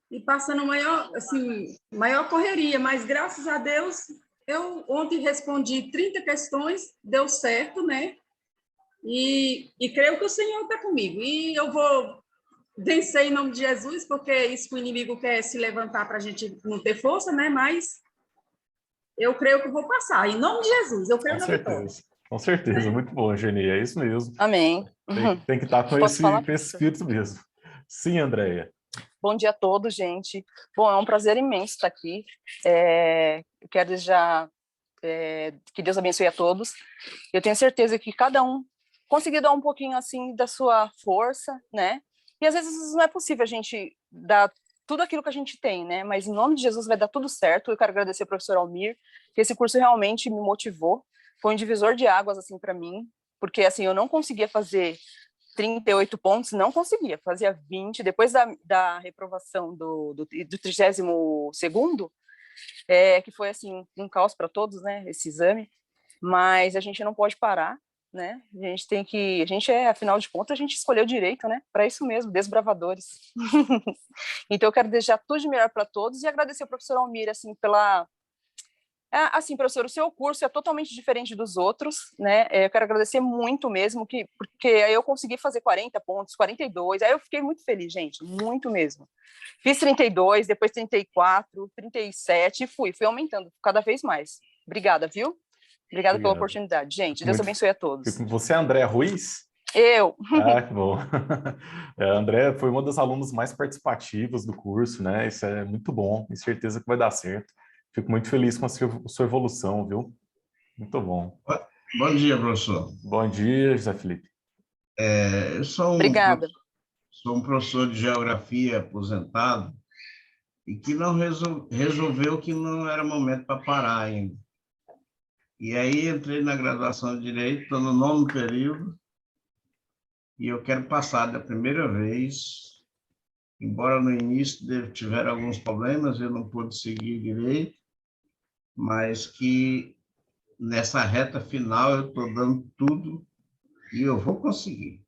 e passando maior correria, mas graças a Deus, eu ontem respondi 30 questões, deu certo, né? E creio que o Senhor está comigo. E eu vou vencer em nome de Jesus, porque isso que o inimigo quer se levantar para a gente não ter força, né? Mas eu creio que eu vou passar. Em nome de Jesus, eu creio na vitória. Com certeza, muito bom, Geni, é isso mesmo. Amém. Tem que estar com Posso falar, esse espírito mesmo. Sim, Andréia. Bom dia a todos, gente. Bom, é um prazer imenso estar aqui. Eu quero desejar que Deus abençoe a todos. Eu tenho certeza que cada um conseguiu dar um pouquinho assim da sua força, né? E às vezes não é possível a gente dar tudo aquilo que a gente tem, né? Mas em nome de Jesus vai dar tudo certo. Eu quero agradecer ao professor Almir, que esse curso realmente me motivou. Foi um divisor de águas assim para mim, porque assim eu não conseguia fazer 38 pontos, não conseguia, fazia 20, depois da reprovação do 32º, que foi assim um caos para todos, né, esse exame, mas a gente não pode parar, né, a gente afinal de contas, a gente escolheu direito, né, para isso mesmo, desbravadores. Então eu quero desejar tudo de melhor para todos e agradecer ao professor Almir, assim, assim, professor, o seu curso é totalmente diferente dos outros, né? Eu quero agradecer muito mesmo, porque aí eu consegui fazer 40 pontos, 42, aí eu fiquei muito feliz, gente, muito mesmo. Fiz 32, depois 34, 37 e fui aumentando cada vez mais. Obrigada, viu? Obrigada pela oportunidade, gente. Deus abençoe a todos. Você é a Andréia Ruiz? Eu. Ah, que bom. A Andréia foi uma das alunas mais participativas do curso, né? Isso é muito bom, tenho certeza que vai dar certo. Fico muito feliz com a sua evolução, viu? Muito bom. Bom dia, professor. Bom dia, José Felipe. Eu sou Obrigada. Sou um professor de geografia aposentado e que não resolveu que não era momento para parar ainda. E aí entrei na graduação de Direito, estou no 9º período, e eu quero passar da primeira vez, embora no início tiveram alguns problemas, eu não pude seguir direito, mas que nessa reta final eu estou dando tudo e eu vou conseguir.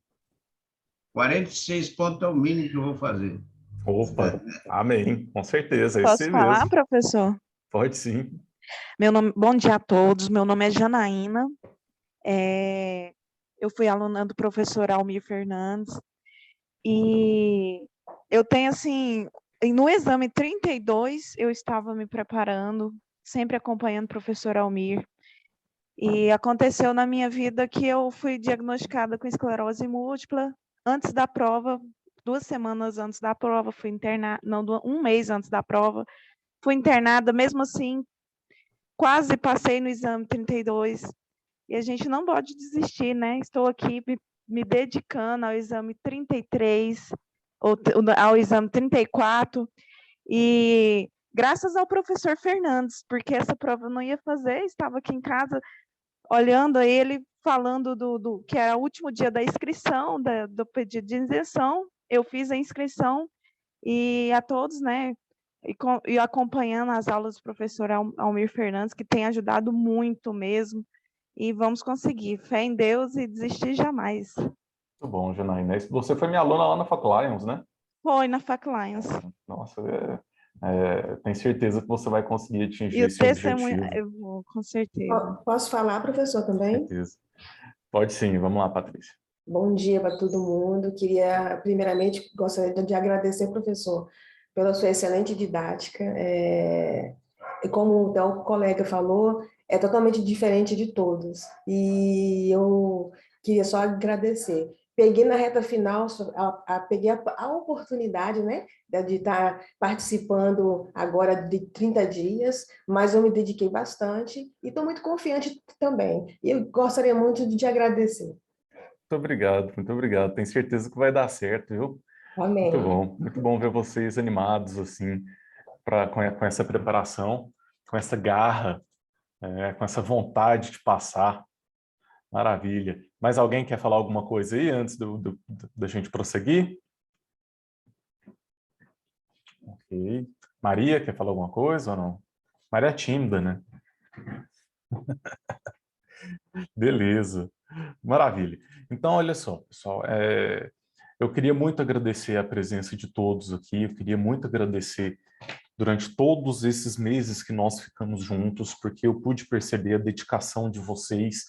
46 pontos é o mínimo que eu vou fazer. Opa, amém, com certeza, é Posso isso falar, mesmo. professor? Pode sim. Bom dia a todos, meu nome é Janaína, eu fui aluna do professor Almir Fernandes, e eu tenho, assim, no exame 32, eu estava me preparando, sempre acompanhando o professor Almir, e aconteceu na minha vida que eu fui diagnosticada com esclerose múltipla antes da prova, 2 semanas antes da prova, fui internada, não, 1 mês antes da prova, fui internada, mesmo assim, quase passei no exame 32, e a gente não pode desistir, né? Estou aqui me dedicando ao exame 33, ao exame 34, e graças ao professor Fernandes, porque essa prova eu não ia fazer, estava aqui em casa olhando ele, falando que era o último dia da inscrição, do pedido de isenção, eu fiz a inscrição, e a todos, né, e acompanhando as aulas do professor Almir Fernandes, que tem ajudado muito mesmo, e vamos conseguir. Fé em Deus e desistir jamais. Muito bom, Janaína. Você foi minha aluna lá na Fac Lions, né? Foi na Fac Lions. Nossa, tenho certeza que você vai conseguir atingir E o esse testemunho, objetivo. eu vou, com certeza. Posso falar, professor, também? Com certeza. Pode sim, vamos lá, Patrícia. Bom dia para todo mundo. Primeiramente, gostaria de agradecer, professor, pela sua excelente didática. E como o colega falou, é totalmente diferente de todos. E eu queria só agradecer. Peguei na reta final, peguei a oportunidade, né, de estar participando agora de 30 dias, mas eu me dediquei bastante e estou muito confiante também. E eu gostaria muito de te agradecer. Muito obrigado. Tenho certeza que vai dar certo, viu? Amém. Muito bom ver vocês animados, assim, com essa preparação, com essa garra, com essa vontade de passar. Maravilha. Mais alguém quer falar alguma coisa aí antes da gente prosseguir? Ok. Maria, quer falar alguma coisa ou não? Maria é tímida, né? Beleza. Maravilha. Então, olha só, pessoal. Eu queria muito agradecer a presença de todos aqui, eu queria muito agradecer durante todos esses meses que nós ficamos juntos, porque eu pude perceber a dedicação de vocês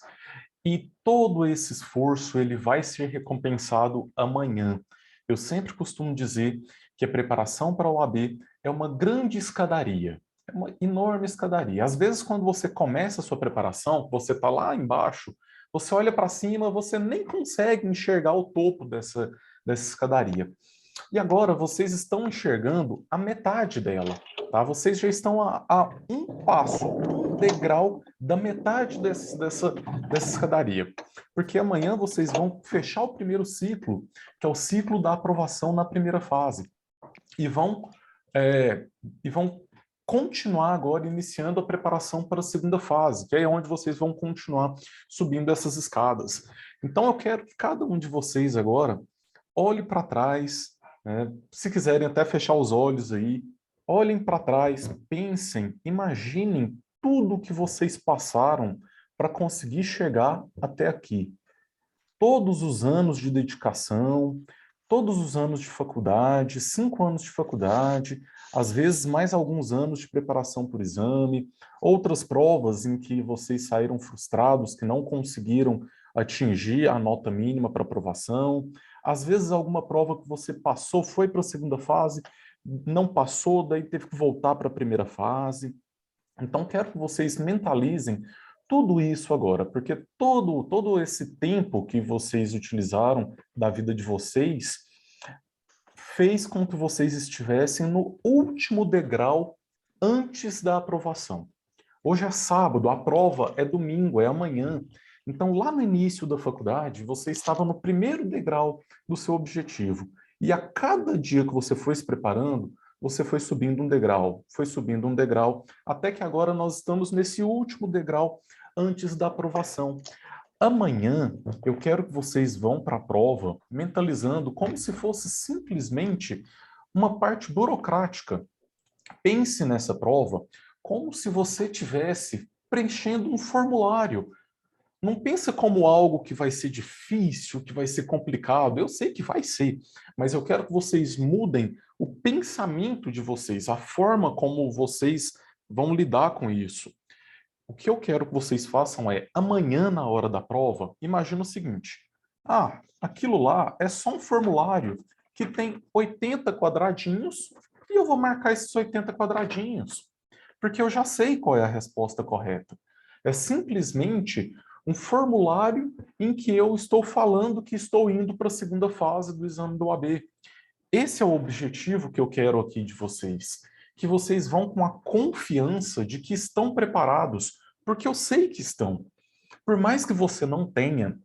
e todo esse esforço ele vai ser recompensado amanhã. Eu sempre costumo dizer que a preparação para a OAB é uma grande escadaria, é uma enorme escadaria. Às vezes, quando você começa a sua preparação, você está lá embaixo, você olha para cima, você nem consegue enxergar o topo dessa escadaria. E agora vocês estão enxergando a metade dela, tá? Vocês já estão a um passo, um degrau da metade dessa escadaria. Porque amanhã vocês vão fechar o primeiro ciclo, que é o ciclo da aprovação na primeira fase. E vão continuar agora iniciando a preparação para a segunda fase, que é onde vocês vão continuar subindo essas escadas. Então eu quero que cada um de vocês agora olhe para trás, né? Se quiserem até fechar os olhos aí, olhem para trás, pensem, imaginem tudo que vocês passaram para conseguir chegar até aqui. Todos os anos de dedicação, todos os anos de faculdade, 5 anos de faculdade, às vezes mais alguns anos de preparação por exame, outras provas em que vocês saíram frustrados, que não conseguiram atingir a nota mínima para aprovação, às vezes alguma prova que você passou, foi para a segunda fase, não passou, daí teve que voltar para a primeira fase. Então, quero que vocês mentalizem tudo isso agora, porque todo esse tempo que vocês utilizaram da vida de vocês fez com que vocês estivessem no último degrau antes da aprovação. Hoje é sábado, a prova é domingo, é amanhã. Então, lá no início da faculdade, você estava no primeiro degrau do seu objetivo. E a cada dia que você foi se preparando, você foi subindo um degrau, até que agora nós estamos nesse último degrau antes da aprovação. Amanhã, eu quero que vocês vão para a prova mentalizando como se fosse simplesmente uma parte burocrática. Pense nessa prova como se você tivesse preenchendo um formulário. Não pensa como algo que vai ser difícil, que vai ser complicado. Eu sei que vai ser, mas eu quero que vocês mudem o pensamento de vocês, a forma como vocês vão lidar com isso. O que eu quero que vocês façam é, amanhã na hora da prova, imagina o seguinte: ah, aquilo lá é só um formulário que tem 80 quadradinhos e eu vou marcar esses 80 quadradinhos, porque eu já sei qual é a resposta correta. É simplesmente um formulário em que eu estou falando que estou indo para a segunda fase do exame do OAB. Esse é o objetivo que eu quero aqui de vocês, que vocês vão com a confiança de que estão preparados, porque eu sei que estão. Por mais que você não tenha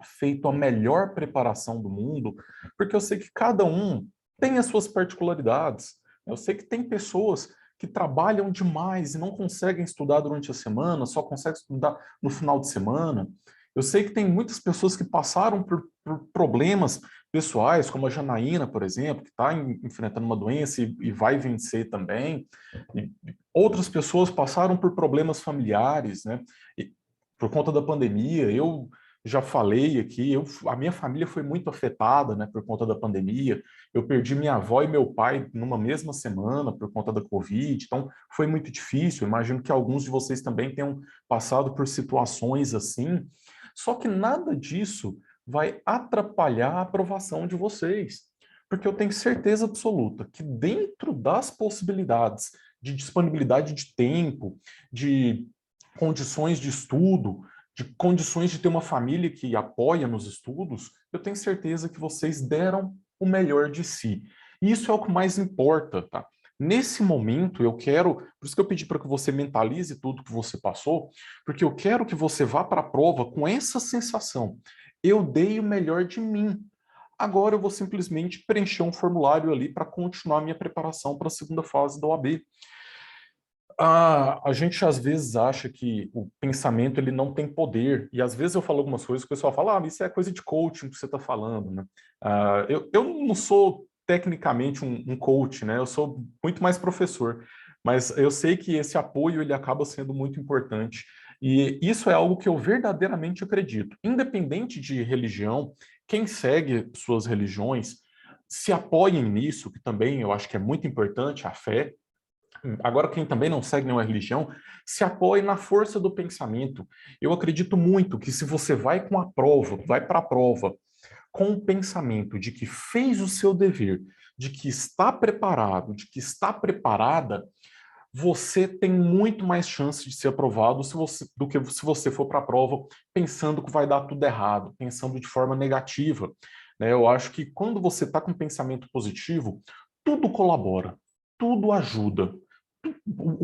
feito a melhor preparação do mundo, porque eu sei que cada um tem as suas particularidades. Eu sei que tem pessoas que trabalham demais e não conseguem estudar durante a semana, só conseguem estudar no final de semana. Eu sei que tem muitas pessoas que passaram por problemas pessoais, como a Janaína, por exemplo, que está enfrentando uma doença e vai vencer também. E outras pessoas passaram por problemas familiares, né? E, por conta da pandemia, eu já falei aqui, a minha família foi muito afetada, né, por conta da pandemia. Eu perdi minha avó e meu pai numa mesma semana por conta da Covid, então foi muito difícil. Imagino que alguns de vocês também tenham passado por situações assim. Só que nada disso vai atrapalhar a aprovação de vocês, porque eu tenho certeza absoluta que dentro das possibilidades de disponibilidade de tempo, de condições de estudo, de condições de ter uma família que apoia nos estudos, eu tenho certeza que vocês deram o melhor de si. E isso é o que mais importa, tá? Nesse momento, eu quero, por isso que eu pedi para que você mentalize tudo que você passou, porque eu quero que você vá para a prova com essa sensação. Eu dei o melhor de mim. Agora eu vou simplesmente preencher um formulário ali para continuar minha preparação para a segunda fase da OAB. A gente às vezes acha que o pensamento ele não tem poder, e às vezes eu falo algumas coisas que o pessoal fala, isso é coisa de coaching que você está falando, né? Eu não sou tecnicamente um coach, né? Eu sou muito mais professor, mas eu sei que esse apoio ele acaba sendo muito importante, e isso é algo que eu verdadeiramente acredito. Independente de religião, quem segue suas religiões se apoiem nisso, que também eu acho que é muito importante, a fé. Agora, quem também não segue nenhuma religião, se apoie na força do pensamento. Eu acredito muito que se você vai com a prova, vai para a prova, com o pensamento de que fez o seu dever, de que está preparado, de que está preparada, você tem muito mais chance de ser aprovado do que se você for para a prova pensando que vai dar tudo errado, pensando de forma negativa. Né? Eu acho que quando você está com um pensamento positivo, tudo colabora, tudo ajuda.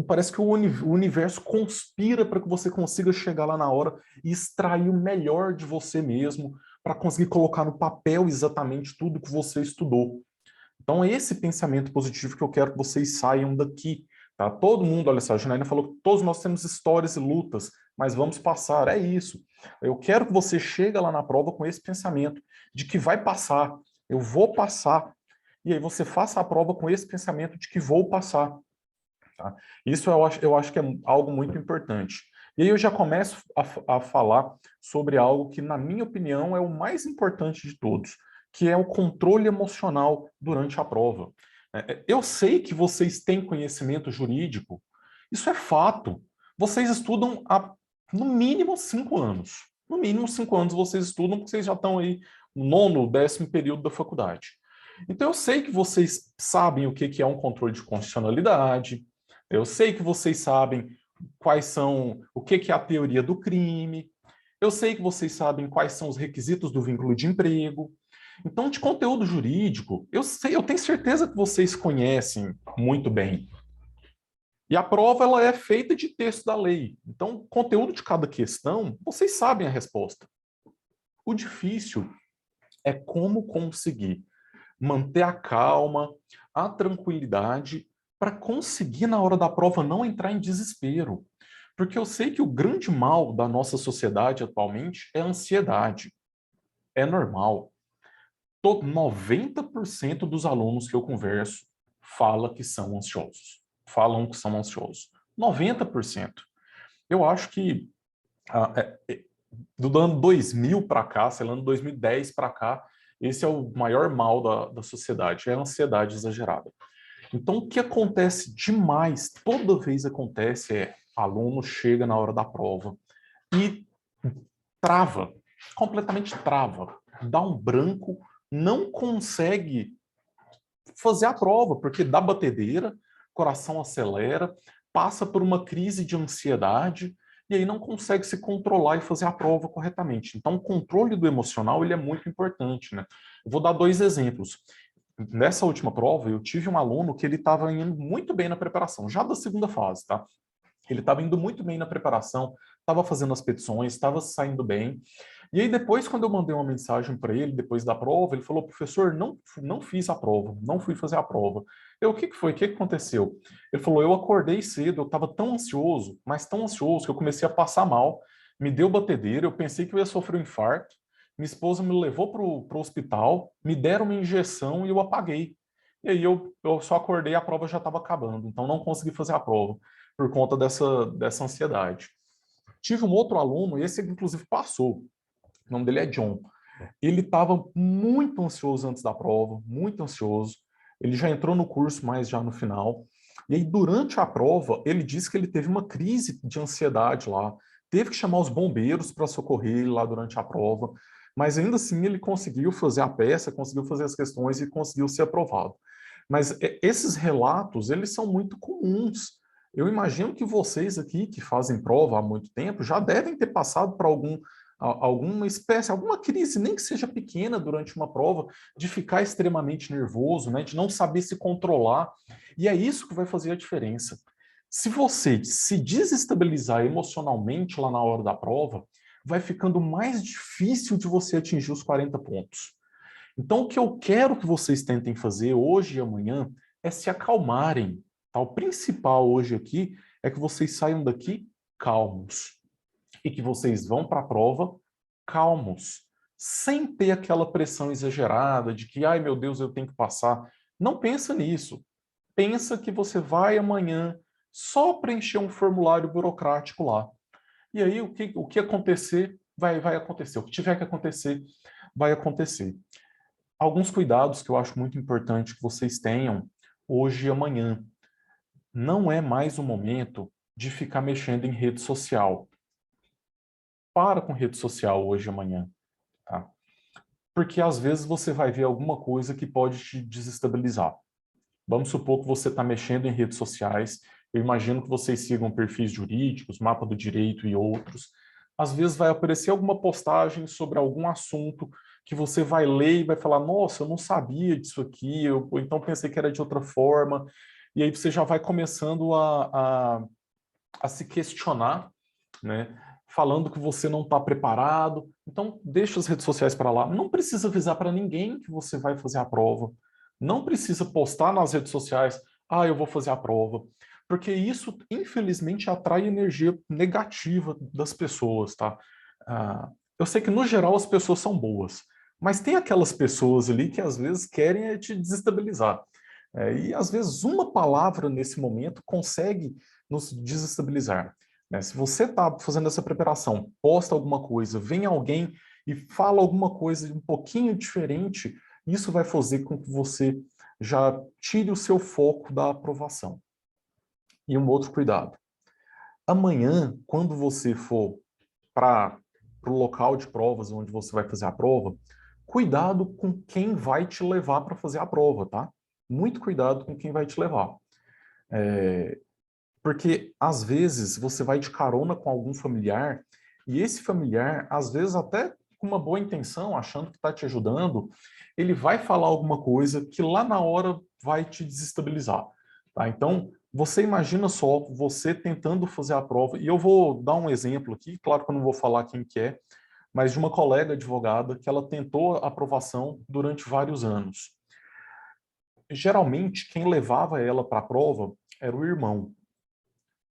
Parece que o universo conspira para que você consiga chegar lá na hora e extrair o melhor de você mesmo para conseguir colocar no papel exatamente tudo que você estudou. Então é esse pensamento positivo que eu quero que vocês saiam daqui. Tá? Todo mundo, olha só, a Janaína falou que todos nós temos histórias e lutas, mas vamos passar, é isso. Eu quero que você chegue lá na prova com esse pensamento de que vai passar, eu vou passar. E aí você faça a prova com esse pensamento de que vou passar. Tá? Isso eu acho que é algo muito importante. E aí eu já começo a falar sobre algo que, na minha opinião, é o mais importante de todos, que é o controle emocional durante a prova. Eu sei que vocês têm conhecimento jurídico, isso é fato. Vocês estudam há, no mínimo, 5 anos. No mínimo 5 anos vocês estudam, porque vocês já estão aí no 9º, 10º período da faculdade. Então eu sei que vocês sabem o que é um controle de constitucionalidade, eu sei que vocês sabem o que é a teoria do crime, eu sei que vocês sabem quais são os requisitos do vínculo de emprego. Então, de conteúdo jurídico, eu tenho certeza que vocês conhecem muito bem. E a prova ela é feita de texto da lei. Então, o conteúdo de cada questão, vocês sabem a resposta. O difícil é como conseguir manter a calma, a tranquilidade, para conseguir, na hora da prova, não entrar em desespero. Porque eu sei que o grande mal da nossa sociedade atualmente é a ansiedade. É normal. 90% dos alunos que eu converso falam que são ansiosos. 90%. Eu acho que do ano 2000 para cá, sei lá, do 2010 para cá, esse é o maior mal da sociedade, é a ansiedade exagerada. Então, o que acontece demais, toda vez acontece, aluno chega na hora da prova e trava, completamente trava, dá um branco, não consegue fazer a prova, porque dá batedeira, coração acelera, passa por uma crise de ansiedade e aí não consegue se controlar e fazer a prova corretamente. Então, o controle do emocional ele é muito importante, né? Eu vou dar 2 exemplos. Nessa última prova, eu tive um aluno que ele estava indo muito bem na preparação, já da segunda fase, tá? Ele estava indo muito bem na preparação, estava fazendo as petições, estava saindo bem. E aí depois, quando eu mandei uma mensagem para ele, depois da prova, ele falou, professor, não fiz a prova, não fui fazer a prova. O que foi? O que aconteceu? Ele falou, eu acordei cedo, eu estava tão ansioso, mas tão ansioso, que eu comecei a passar mal, me deu batedeira, eu pensei que eu ia sofrer um infarto, minha esposa me levou para o hospital, me deram uma injeção e eu apaguei. E aí eu só acordei e a prova já estava acabando, então não consegui fazer a prova por conta dessa ansiedade. Tive um outro aluno, esse inclusive passou, o nome dele é John. Ele estava muito ansioso antes da prova, muito ansioso. Ele já entrou no curso, mas já no final. E aí, durante a prova, ele disse que ele teve uma crise de ansiedade lá. Teve que chamar os bombeiros para socorrer ele lá durante a prova. Mas ainda assim, ele conseguiu fazer a peça, conseguiu fazer as questões e conseguiu ser aprovado. Mas esses relatos, eles são muito comuns. Eu imagino que vocês aqui, que fazem prova há muito tempo, já devem ter passado por alguma espécie, alguma crise, nem que seja pequena durante uma prova, de ficar extremamente nervoso, né, de não saber se controlar. E é isso que vai fazer a diferença. Se você se desestabilizar emocionalmente lá na hora da prova, vai ficando mais difícil de você atingir os 40 pontos. Então, o que eu quero que vocês tentem fazer hoje e amanhã é se acalmarem. Tá? O principal hoje aqui é que vocês saiam daqui calmos e que vocês vão para a prova calmos, sem ter aquela pressão exagerada de que, ai meu Deus, eu tenho que passar. Não pensa nisso. Pensa que você vai amanhã só preencher um formulário burocrático lá. E aí o que acontecer, vai acontecer. O que tiver que acontecer, vai acontecer. Alguns cuidados que eu acho muito importante que vocês tenham hoje e amanhã. Não é mais o momento de ficar mexendo em rede social. Para com rede social hoje e amanhã, tá? Porque às vezes você vai ver alguma coisa que pode te desestabilizar. Vamos supor que você está mexendo em redes sociais, eu imagino que vocês sigam perfis jurídicos, Mapa do Direito e outros. Às vezes vai aparecer alguma postagem sobre algum assunto que você vai ler e vai falar, nossa, eu não sabia disso aqui, ou então pensei que era de outra forma. E aí você já vai começando a se questionar, né? Falando que você não está preparado. Então, deixa as redes sociais para lá. Não precisa avisar para ninguém que você vai fazer a prova. Não precisa postar nas redes sociais, eu vou fazer a prova. Porque isso, infelizmente, atrai energia negativa das pessoas, tá? Eu sei que, no geral, as pessoas são boas, mas tem aquelas pessoas ali que, às vezes, querem te desestabilizar. E, às vezes, uma palavra nesse momento consegue nos desestabilizar. Né? Se você está fazendo essa preparação, posta alguma coisa, vem alguém e fala alguma coisa um pouquinho diferente, isso vai fazer com que você já tire o seu foco da aprovação. E um outro cuidado. Amanhã, quando você for para o local de provas, onde você vai fazer a prova, cuidado com quem vai te levar para fazer a prova, tá? Muito cuidado com quem vai te levar. Porque, às vezes, você vai de carona com algum familiar, e esse familiar, às vezes, até com uma boa intenção, achando que está te ajudando, ele vai falar alguma coisa que lá na hora vai te desestabilizar. Tá? Então, você imagina só, você tentando fazer a prova, e eu vou dar um exemplo aqui, claro que eu não vou falar quem que é, mas de uma colega advogada que ela tentou a aprovação durante vários anos. Geralmente, quem levava ela para a prova era o irmão.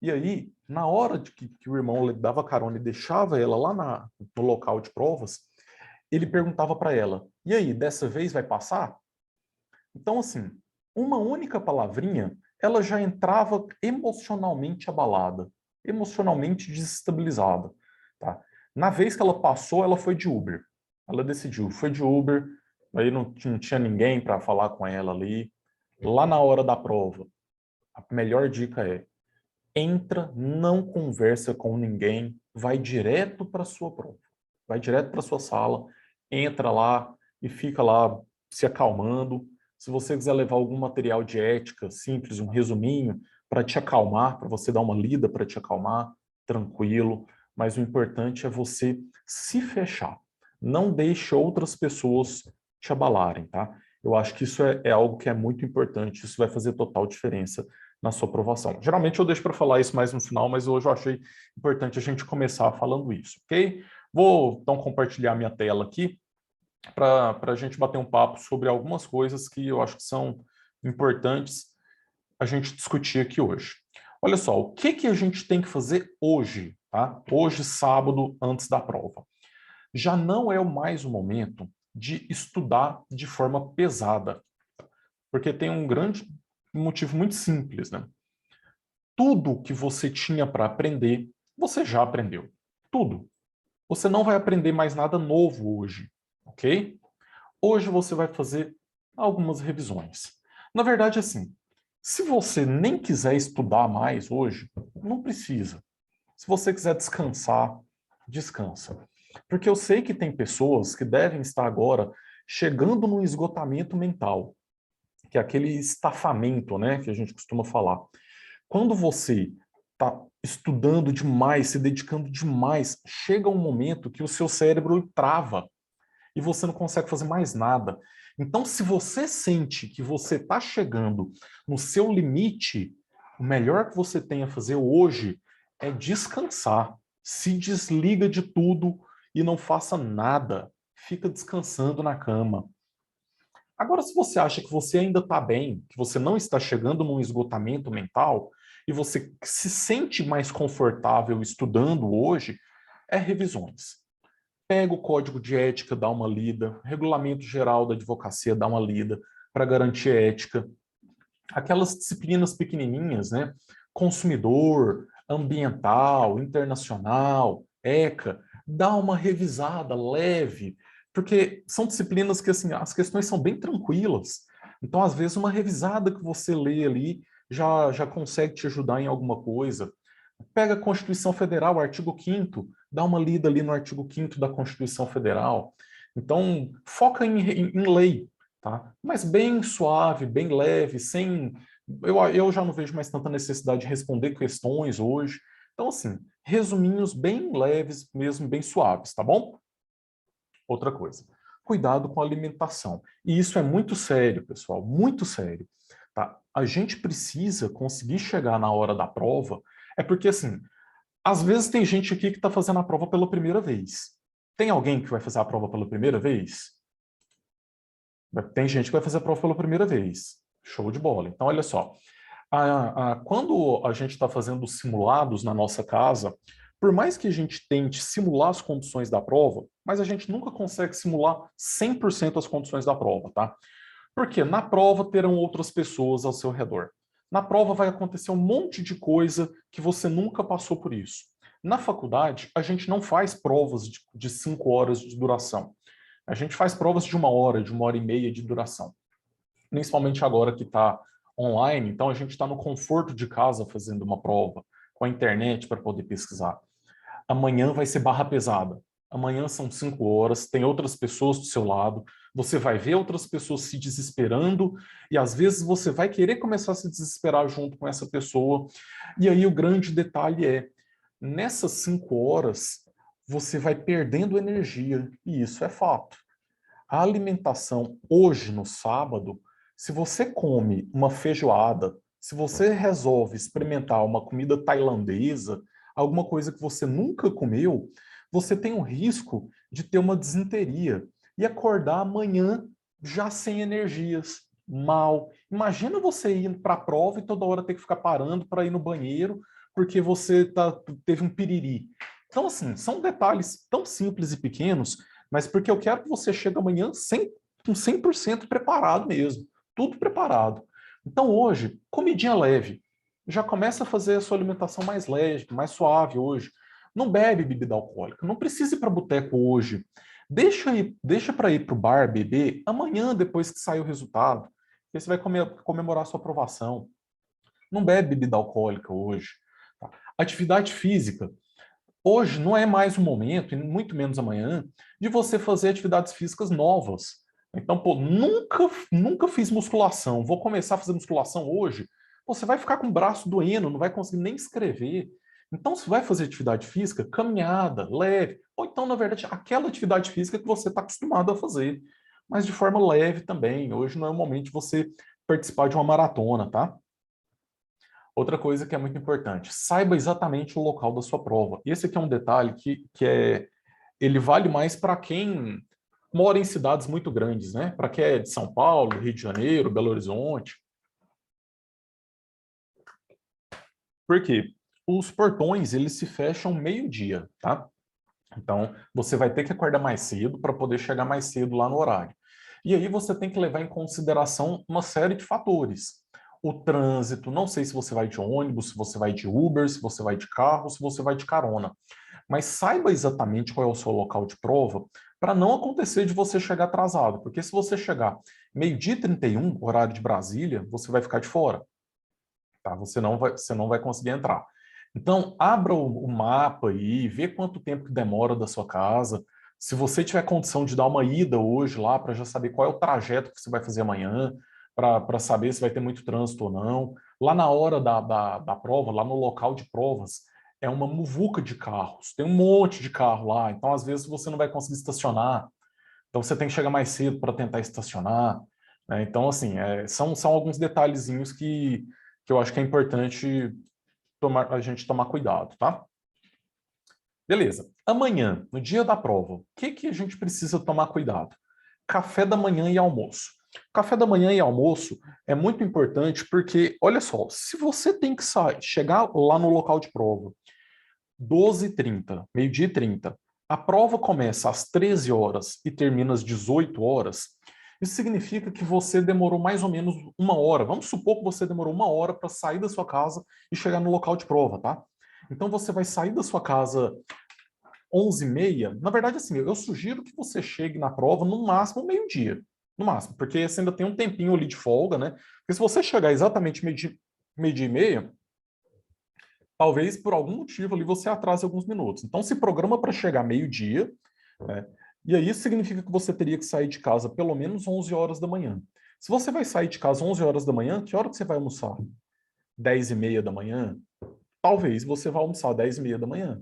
E aí, na hora de que o irmão dava carona e deixava ela lá no local de provas, ele perguntava para ela, e aí, dessa vez vai passar? Então, assim, uma única palavrinha, ela já entrava emocionalmente abalada, emocionalmente desestabilizada. Tá? Na vez que ela passou, ela foi de Uber. Ela decidiu, foi de Uber, aí não tinha ninguém para falar com ela ali. Lá na hora da prova, a melhor dica é, entra, não conversa com ninguém, vai direto para a sua prova. Vai direto para a sua sala, entra lá e fica lá se acalmando. Se você quiser levar algum material de ética simples, um resuminho, para te acalmar, para você dar uma lida para te acalmar, tranquilo. Mas o importante é você se fechar. Não deixe outras pessoas te abalarem, tá? Eu acho que isso é algo que é muito importante, isso vai fazer total diferença na sua aprovação. Geralmente eu deixo para falar isso mais no final, mas hoje eu achei importante a gente começar falando isso, ok? Vou então compartilhar minha tela aqui para a gente bater um papo sobre algumas coisas que eu acho que são importantes a gente discutir aqui hoje. Olha só, o que a gente tem que fazer hoje, tá? Hoje, sábado, antes da prova. Já não é mais o momento de estudar de forma pesada, porque tem um grande motivo muito simples, né? Tudo que você tinha para aprender, você já aprendeu. Tudo. Você não vai aprender mais nada novo hoje, ok? Hoje você vai fazer algumas revisões. Na verdade, assim, se você nem quiser estudar mais hoje, não precisa. Se você quiser descansar, descansa. Porque eu sei que tem pessoas que devem estar agora chegando no esgotamento mental, que é aquele estafamento, né, que a gente costuma falar. Quando você está estudando demais, se dedicando demais, chega um momento que o seu cérebro trava e você não consegue fazer mais nada. Então, se você sente que você está chegando no seu limite, o melhor que você tem a fazer hoje é descansar. Se desliga de tudo e não faça nada. Fica descansando na cama. Agora, se você acha que você ainda está bem, que você não está chegando num esgotamento mental, e você se sente mais confortável estudando hoje, é revisões. Pega o código de ética, dá uma lida, regulamento geral da advocacia, dá uma lida, para garantir ética. Aquelas disciplinas pequenininhas, né? Consumidor, ambiental, internacional, ECA, dá uma revisada leve, Porque são disciplinas que, assim, as questões são bem tranquilas. Então, às vezes, uma revisada que você lê ali já consegue te ajudar em alguma coisa. Pega a Constituição Federal, artigo 5º, dá uma lida ali no artigo 5º da Constituição Federal. Então, foca em lei, tá? Mas bem suave, bem leve, sem... Eu já não vejo mais tanta necessidade de responder questões hoje. Então, assim, resuminhos bem leves, mesmo bem suaves, tá bom? Outra coisa, cuidado com a alimentação. E isso é muito sério, pessoal, muito sério. Tá? A gente precisa conseguir chegar na hora da prova, é porque, assim, às vezes tem gente aqui que está fazendo a prova pela primeira vez. Tem alguém que vai fazer a prova pela primeira vez? Tem gente que vai fazer a prova pela primeira vez. Show de bola. Então, olha só. Quando a gente está fazendo simulados na nossa casa, por mais que a gente tente simular as condições da prova, mas a gente nunca consegue simular 100% as condições da prova, tá? Porque na prova terão outras pessoas ao seu redor. Na prova vai acontecer um monte de coisa que você nunca passou por isso. Na faculdade, a gente não faz provas de 5 horas de duração. A gente faz provas de 1 hora, de 1 hora e meia de duração. Principalmente agora que está online, então a gente está no conforto de casa fazendo uma prova, com a internet para poder pesquisar. Amanhã vai ser barra pesada. Amanhã são 5 horas, tem outras pessoas do seu lado, você vai ver outras pessoas se desesperando e às vezes você vai querer começar a se desesperar junto com essa pessoa. E aí o grande detalhe é, nessas 5 horas, você vai perdendo energia, e isso é fato. A alimentação hoje, no sábado, se você come uma feijoada, se você resolve experimentar uma comida tailandesa, alguma coisa que você nunca comeu, você tem o risco de ter uma disenteria e acordar amanhã já sem energias, mal. Imagina você ir para a prova e toda hora ter que ficar parando para ir no banheiro porque você teve um piriri. Então, assim, são detalhes tão simples e pequenos, mas porque eu quero que você chegue amanhã com 100% preparado mesmo, tudo preparado. Então hoje, comidinha leve, já começa a fazer a sua alimentação mais leve, mais suave hoje. Não bebe bebida alcoólica, não precisa ir para boteco hoje. Deixa para ir para o bar beber amanhã, depois que sair o resultado, porque você vai comemorar a sua aprovação. Não bebe bebida alcoólica hoje. Tá? Atividade física. Hoje não é mais o momento, e muito menos amanhã, de você fazer atividades físicas novas. Então, pô, nunca fiz musculação, vou começar a fazer musculação hoje, você vai ficar com o braço doendo, não vai conseguir nem escrever. Então, se vai fazer atividade física, caminhada, leve, ou então, na verdade, aquela atividade física que você está acostumado a fazer, mas de forma leve também. Hoje não é o momento de você participar de uma maratona, tá? Outra coisa que é muito importante, saiba exatamente o local da sua prova. Esse aqui é um detalhe ele vale mais para quem mora em cidades muito grandes, né? Para quem é de São Paulo, Rio de Janeiro, Belo Horizonte. Por quê? Os portões, eles se fecham meio-dia, tá? Então, você vai ter que acordar mais cedo para poder chegar mais cedo lá no horário. E aí você tem que levar em consideração uma série de fatores. O trânsito, não sei se você vai de ônibus, se você vai de Uber, se você vai de carro, se você vai de carona. Mas saiba exatamente qual é o seu local de prova para não acontecer de você chegar atrasado. Porque se você chegar 12h31, horário de Brasília, você vai ficar de fora. Tá? Você não vai conseguir entrar. Então, abra o mapa aí, vê quanto tempo que demora da sua casa. Se você tiver condição de dar uma ida hoje lá, para já saber qual é o trajeto que você vai fazer amanhã, para saber se vai ter muito trânsito ou não. Lá na hora da prova, lá no local de provas, é uma muvuca de carros. Tem um monte de carro lá, então às vezes você não vai conseguir estacionar. Então você tem que chegar mais cedo para tentar estacionar. Né? Então, assim, são alguns detalhezinhos que eu acho que é importante a gente tomar cuidado, tá? Beleza. Amanhã, no dia da prova, o que a gente precisa tomar cuidado? Café da manhã e almoço. Café da manhã e almoço é muito importante porque, olha só, se você tem que chegar lá no local de prova 12h30, meio-dia e 30, a prova começa às 13 horas e termina às 18 horas, isso significa que você demorou mais ou menos 1 hora. Vamos supor que você demorou 1 hora para sair da sua casa e chegar no local de prova, tá? Então você vai sair da sua casa 11h30, na verdade, assim, eu sugiro que você chegue na prova no máximo meio-dia. No máximo, porque você ainda tem um tempinho ali de folga, né? Porque se você chegar exatamente meio-dia e meia, talvez por algum motivo ali você atrase alguns minutos. Então se programa para chegar meio-dia, né? E aí isso significa que você teria que sair de casa pelo menos 11 horas da manhã. Se você vai sair de casa 11 horas da manhã, que hora que você vai almoçar? 10h30 da manhã? Talvez você vá almoçar 10h30 da manhã.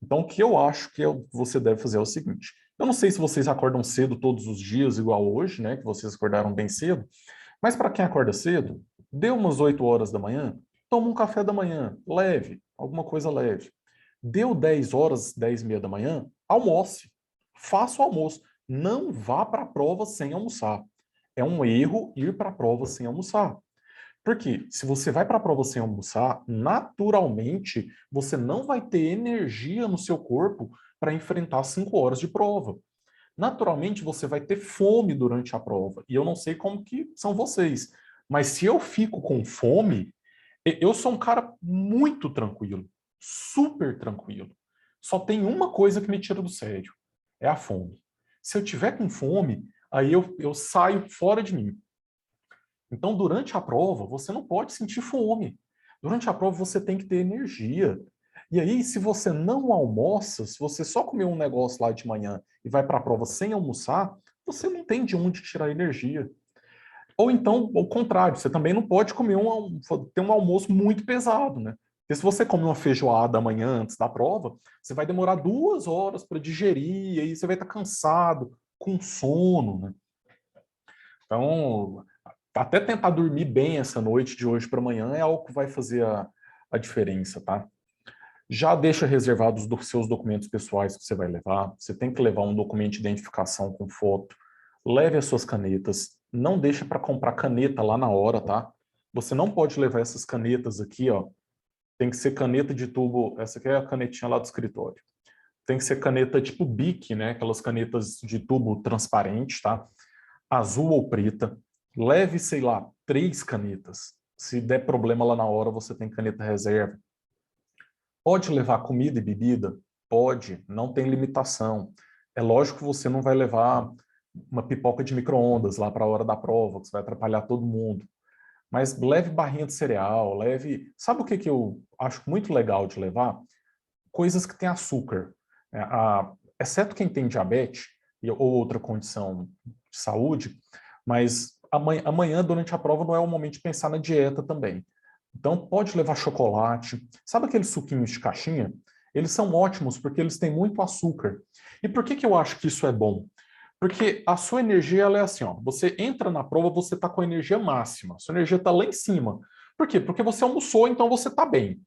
Então, o que eu acho que você deve fazer é o seguinte. Eu não sei se vocês acordam cedo todos os dias, igual hoje, né? Que vocês acordaram bem cedo. Mas para quem acorda cedo, dê umas 8 horas da manhã, toma um café da manhã, leve, alguma coisa leve. Deu 10 horas, 10h30 da manhã, almoce. Faça o almoço. Não vá para a prova sem almoçar. É um erro ir para a prova sem almoçar. Porque se você vai para a prova sem almoçar, naturalmente você não vai ter energia no seu corpo para enfrentar 5 horas de prova. Naturalmente você vai ter fome durante a prova. E eu não sei como que são vocês, mas se eu fico com fome, eu sou um cara muito tranquilo, super tranquilo. Só tem uma coisa que me tira do sério, é a fome. Se eu tiver com fome, aí eu saio fora de mim. Então, durante a prova, você não pode sentir fome. Durante a prova, você tem que ter energia. E aí, se você não almoça, se você só comer um negócio lá de manhã e vai para a prova sem almoçar, você não tem de onde tirar energia. Ou então, ao contrário, você também não pode comer ter um almoço muito pesado, né? Porque se você comer uma feijoada amanhã antes da prova, você vai demorar 2 horas para digerir, e aí você vai estar cansado, com sono, né? Então, até tentar dormir bem essa noite de hoje para amanhã é algo que vai fazer a diferença, tá? Já deixa reservados os seus documentos pessoais que você vai levar. Você tem que levar um documento de identificação com foto. Leve as suas canetas. Não deixa para comprar caneta lá na hora, tá? Você não pode levar essas canetas aqui, ó. Tem que ser caneta de tubo. Essa aqui é a canetinha lá do escritório. Tem que ser caneta tipo Bic, né? Aquelas canetas de tubo transparente, tá? Azul ou preta. Leve, sei lá, 3 canetas. Se der problema lá na hora, você tem caneta reserva. Pode levar comida e bebida? Pode, não tem limitação. É lógico que você não vai levar uma pipoca de micro-ondas lá para a hora da prova, que você vai atrapalhar todo mundo. Mas leve barrinha de cereal, leve... Sabe o que eu acho muito legal de levar? Coisas que têm açúcar. Exceto quem tem diabetes ou outra condição de saúde, mas amanhã, durante a prova, não é o momento de pensar na dieta também. Então, pode levar chocolate. Sabe aqueles suquinhos de caixinha? Eles são ótimos porque eles têm muito açúcar. E por que eu acho que isso é bom? Porque a sua energia ela é assim, ó, você entra na prova, você está com a energia máxima, sua energia está lá em cima. Por quê? Porque você almoçou, então você está bem.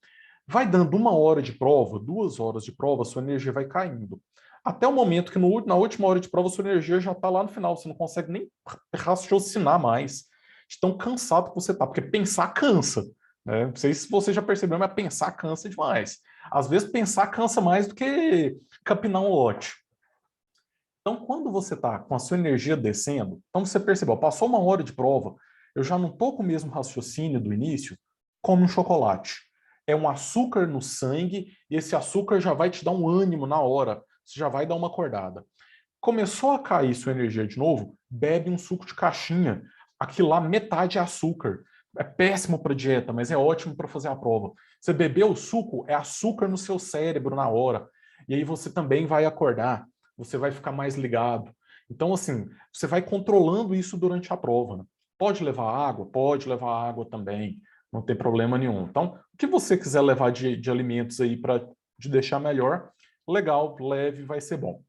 Vai dando 1 hora de prova, 2 horas de prova, sua energia vai caindo. Até o momento que na última hora de prova, sua energia já está lá no final, você não consegue nem raciocinar mais, de tão cansado que você está, porque pensar cansa. Né? Não sei se você já percebeu, mas pensar cansa demais. Às vezes pensar cansa mais do que capinar um lote. Então, quando você está com a sua energia descendo, então você percebeu, passou 1 hora de prova, eu já não estou com o mesmo raciocínio do início, come um chocolate. É um açúcar no sangue e esse açúcar já vai te dar um ânimo na hora, você já vai dar uma acordada. Começou a cair sua energia de novo, bebe um suco de caixinha. Aquilo lá, metade é açúcar. É péssimo para dieta, mas é ótimo para fazer a prova. Você bebeu o suco, é açúcar no seu cérebro na hora. E aí você também vai acordar, você vai ficar mais ligado. Então, assim, você vai controlando isso durante a prova. Né? Pode levar água? Pode levar água também. Não tem problema nenhum. Então, o que você quiser levar de alimentos aí para te deixar melhor, legal, leve, vai ser bom.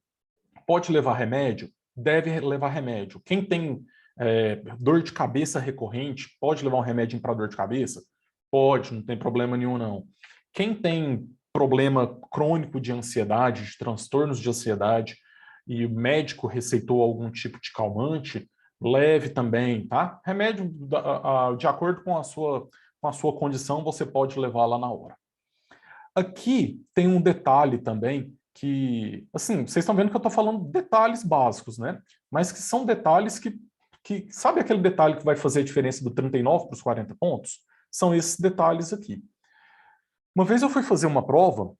Pode levar remédio? Deve levar remédio. Quem tem dor de cabeça recorrente, pode levar um remédio para dor de cabeça? Pode, não tem problema nenhum, não. Quem tem problema crônico de ansiedade, de transtornos de ansiedade, e o médico receitou algum tipo de calmante, leve também, tá? Remédio, de acordo com a sua condição, você pode levar lá na hora. Aqui tem um detalhe também, que, assim, vocês estão vendo que eu estou falando detalhes básicos, né? Mas que são detalhes que sabe aquele detalhe que vai fazer a diferença do 39 para os 40 pontos? São esses detalhes aqui. Uma vez eu fui fazer uma prova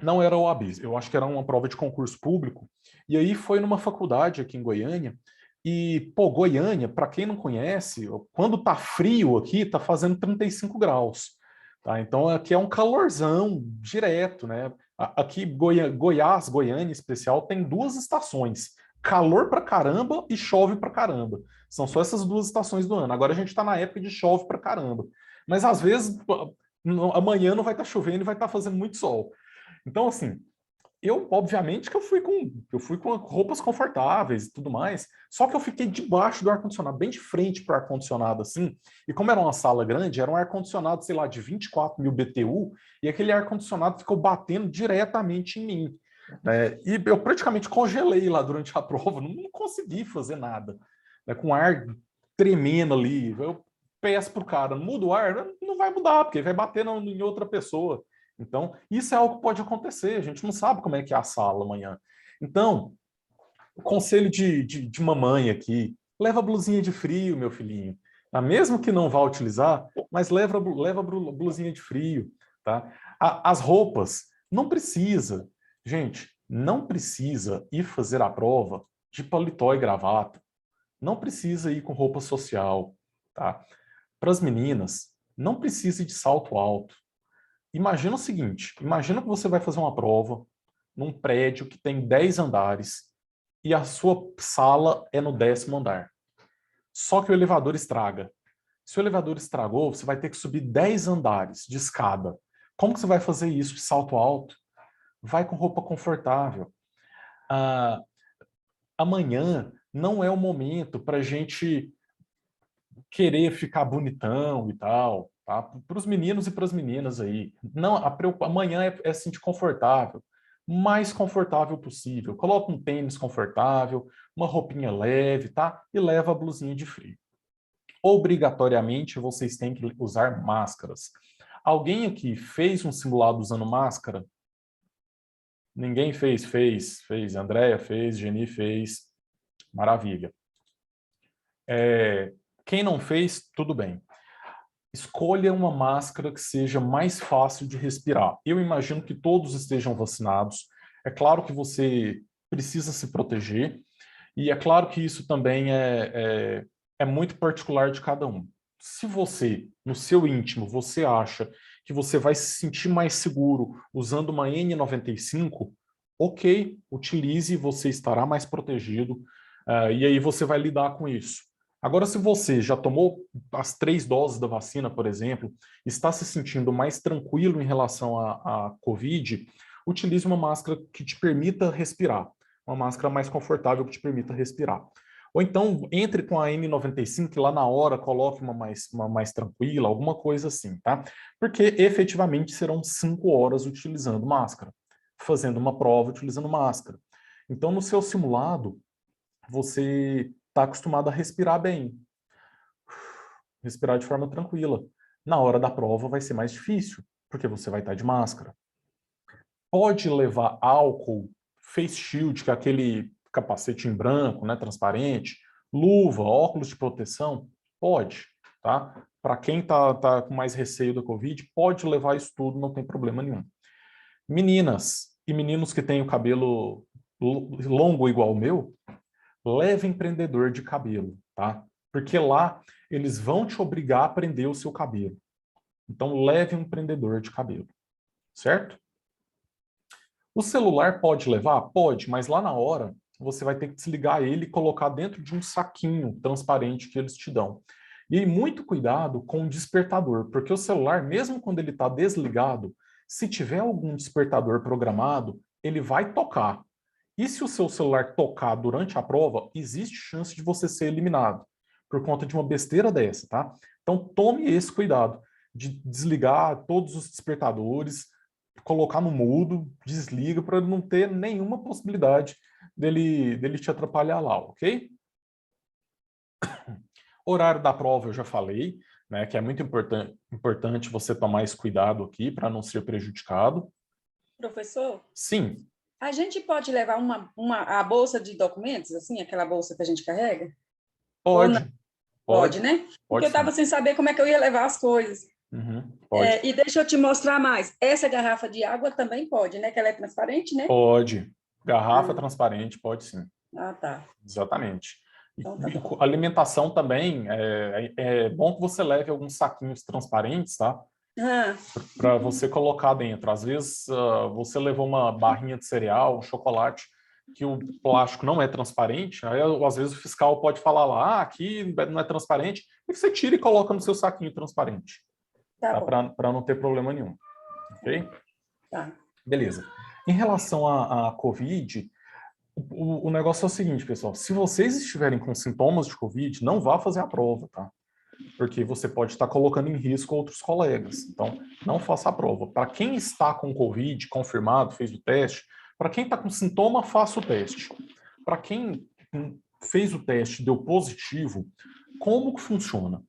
Não era OAB, eu acho que era uma prova de concurso público, e aí foi numa faculdade aqui em Goiânia, e, pô, Goiânia, para quem não conhece, quando tá frio aqui, tá fazendo 35 graus, tá? Então aqui é um calorzão direto, né? Aqui, Goiás, Goiânia em especial, tem 2 estações, calor pra caramba e chove pra caramba. São só essas 2 estações do ano. Agora a gente tá na época de chove pra caramba. Mas às vezes, amanhã não vai estar chovendo e vai estar fazendo muito sol. Então, assim, obviamente que eu fui com roupas confortáveis e tudo mais, só que eu fiquei debaixo do ar-condicionado, bem de frente para o ar-condicionado, assim, e como era uma sala grande, era um ar-condicionado, sei lá, de 24.000 BTU, e aquele ar-condicionado ficou batendo diretamente em mim, né? E eu praticamente congelei lá durante a prova, não consegui fazer nada, né? Com o ar tremendo ali. Eu peço pro cara, muda o ar, não vai mudar, porque vai bater em outra pessoa. Então, isso é algo que pode acontecer, a gente não sabe como é que é a sala amanhã. Então, o conselho de mamãe aqui, leva a blusinha de frio, meu filhinho. Tá? Mesmo que não vá utilizar, mas leva a blusinha de frio. Tá? As roupas, não precisa. Gente, não precisa ir fazer a prova de paletó e gravata. Não precisa ir com roupa social. Tá? Para as meninas, não precisa ir de salto alto. Imagina o seguinte, imagina que você vai fazer uma prova num prédio que tem 10 andares e a sua sala é no 10º andar. Só que o elevador estraga. Se o elevador estragou, você vai ter que subir 10 andares de escada. Como que você vai fazer isso de salto alto? Vai com roupa confortável. Amanhã não é o momento para a gente querer ficar bonitão e tal, tá? Para os meninos e para as meninas aí. Não, amanhã é sentir confortável, mais confortável possível. Coloca um tênis confortável, uma roupinha leve, tá? E leva a blusinha de frio. Obrigatoriamente vocês têm que usar máscaras. Alguém aqui fez um simulado usando máscara? Ninguém fez? Fez. Andréia fez, Geni fez. Maravilha. Quem não fez, tudo bem. Escolha uma máscara que seja mais fácil de respirar. Eu imagino que todos estejam vacinados. É claro que você precisa se proteger. E é claro que isso também é muito particular de cada um. Se você, no seu íntimo, você acha que você vai se sentir mais seguro usando uma N95, ok, utilize, você estará mais protegido. E aí você vai lidar com isso. Agora, se você já tomou as 3 doses da vacina, por exemplo, está se sentindo mais tranquilo em relação à Covid, utilize uma máscara que te permita respirar, uma máscara mais confortável que te permita respirar. Ou então, entre com a N95 e lá na hora coloque uma mais tranquila, alguma coisa assim, tá? Porque efetivamente serão 5 horas utilizando máscara, fazendo uma prova utilizando máscara. Então, no seu simulado, você está acostumado a respirar bem, respirar de forma tranquila. Na hora da prova vai ser mais difícil, porque você vai estar de máscara. Pode levar álcool, face shield, que é aquele capacete em branco, né, transparente, luva, óculos de proteção? Pode, tá? Para quem tá com mais receio da Covid, pode levar isso tudo, não tem problema nenhum. Meninas e meninos que têm o cabelo longo igual o meu, leve empreendedor de cabelo, tá? Porque lá eles vão te obrigar a prender o seu cabelo. Então, leve um prendedor de cabelo, certo? O celular pode levar? Pode, mas lá na hora você vai ter que desligar ele e colocar dentro de um saquinho transparente que eles te dão. E aí, muito cuidado com o despertador, porque o celular, mesmo quando ele está desligado, se tiver algum despertador programado, ele vai tocar. E se o seu celular tocar durante a prova, existe chance de você ser eliminado por conta de uma besteira dessa, tá? Então tome esse cuidado de desligar todos os despertadores, colocar no mudo, desliga para não ter nenhuma possibilidade dele te atrapalhar lá, ok? Horário da prova eu já falei, né, que é muito importante você tomar esse cuidado aqui para não ser prejudicado. Professor? Sim. A gente pode levar a bolsa de documentos, assim, aquela bolsa que a gente carrega? Pode. Pode, né? Porque Pode, eu estava sem saber como é que eu ia levar as coisas. Uhum. Pode. E deixa eu te mostrar mais. Essa garrafa de água também pode, né? Que ela é transparente, né? Pode. Garrafa transparente, pode sim. Ah, tá. Exatamente. Então, tá bom. Alimentação também, é bom que você leve alguns saquinhos transparentes, tá? Para você colocar dentro. Às vezes você levou uma barrinha de cereal, um chocolate, que o plástico não é transparente, aí às vezes o fiscal pode falar lá, aqui não é transparente, e você tira e coloca no seu saquinho transparente. Tá bom. Para não ter problema nenhum. Ok? Tá. Beleza. Em relação à Covid, o negócio é o seguinte, pessoal. Se vocês estiverem com sintomas de Covid, não vá fazer a prova, tá? Porque você pode estar colocando em risco outros colegas. Então, não faça a prova. Para quem está com Covid confirmado, fez o teste, para quem está com sintoma, faça o teste. Para quem fez o teste, deu positivo, como que funciona?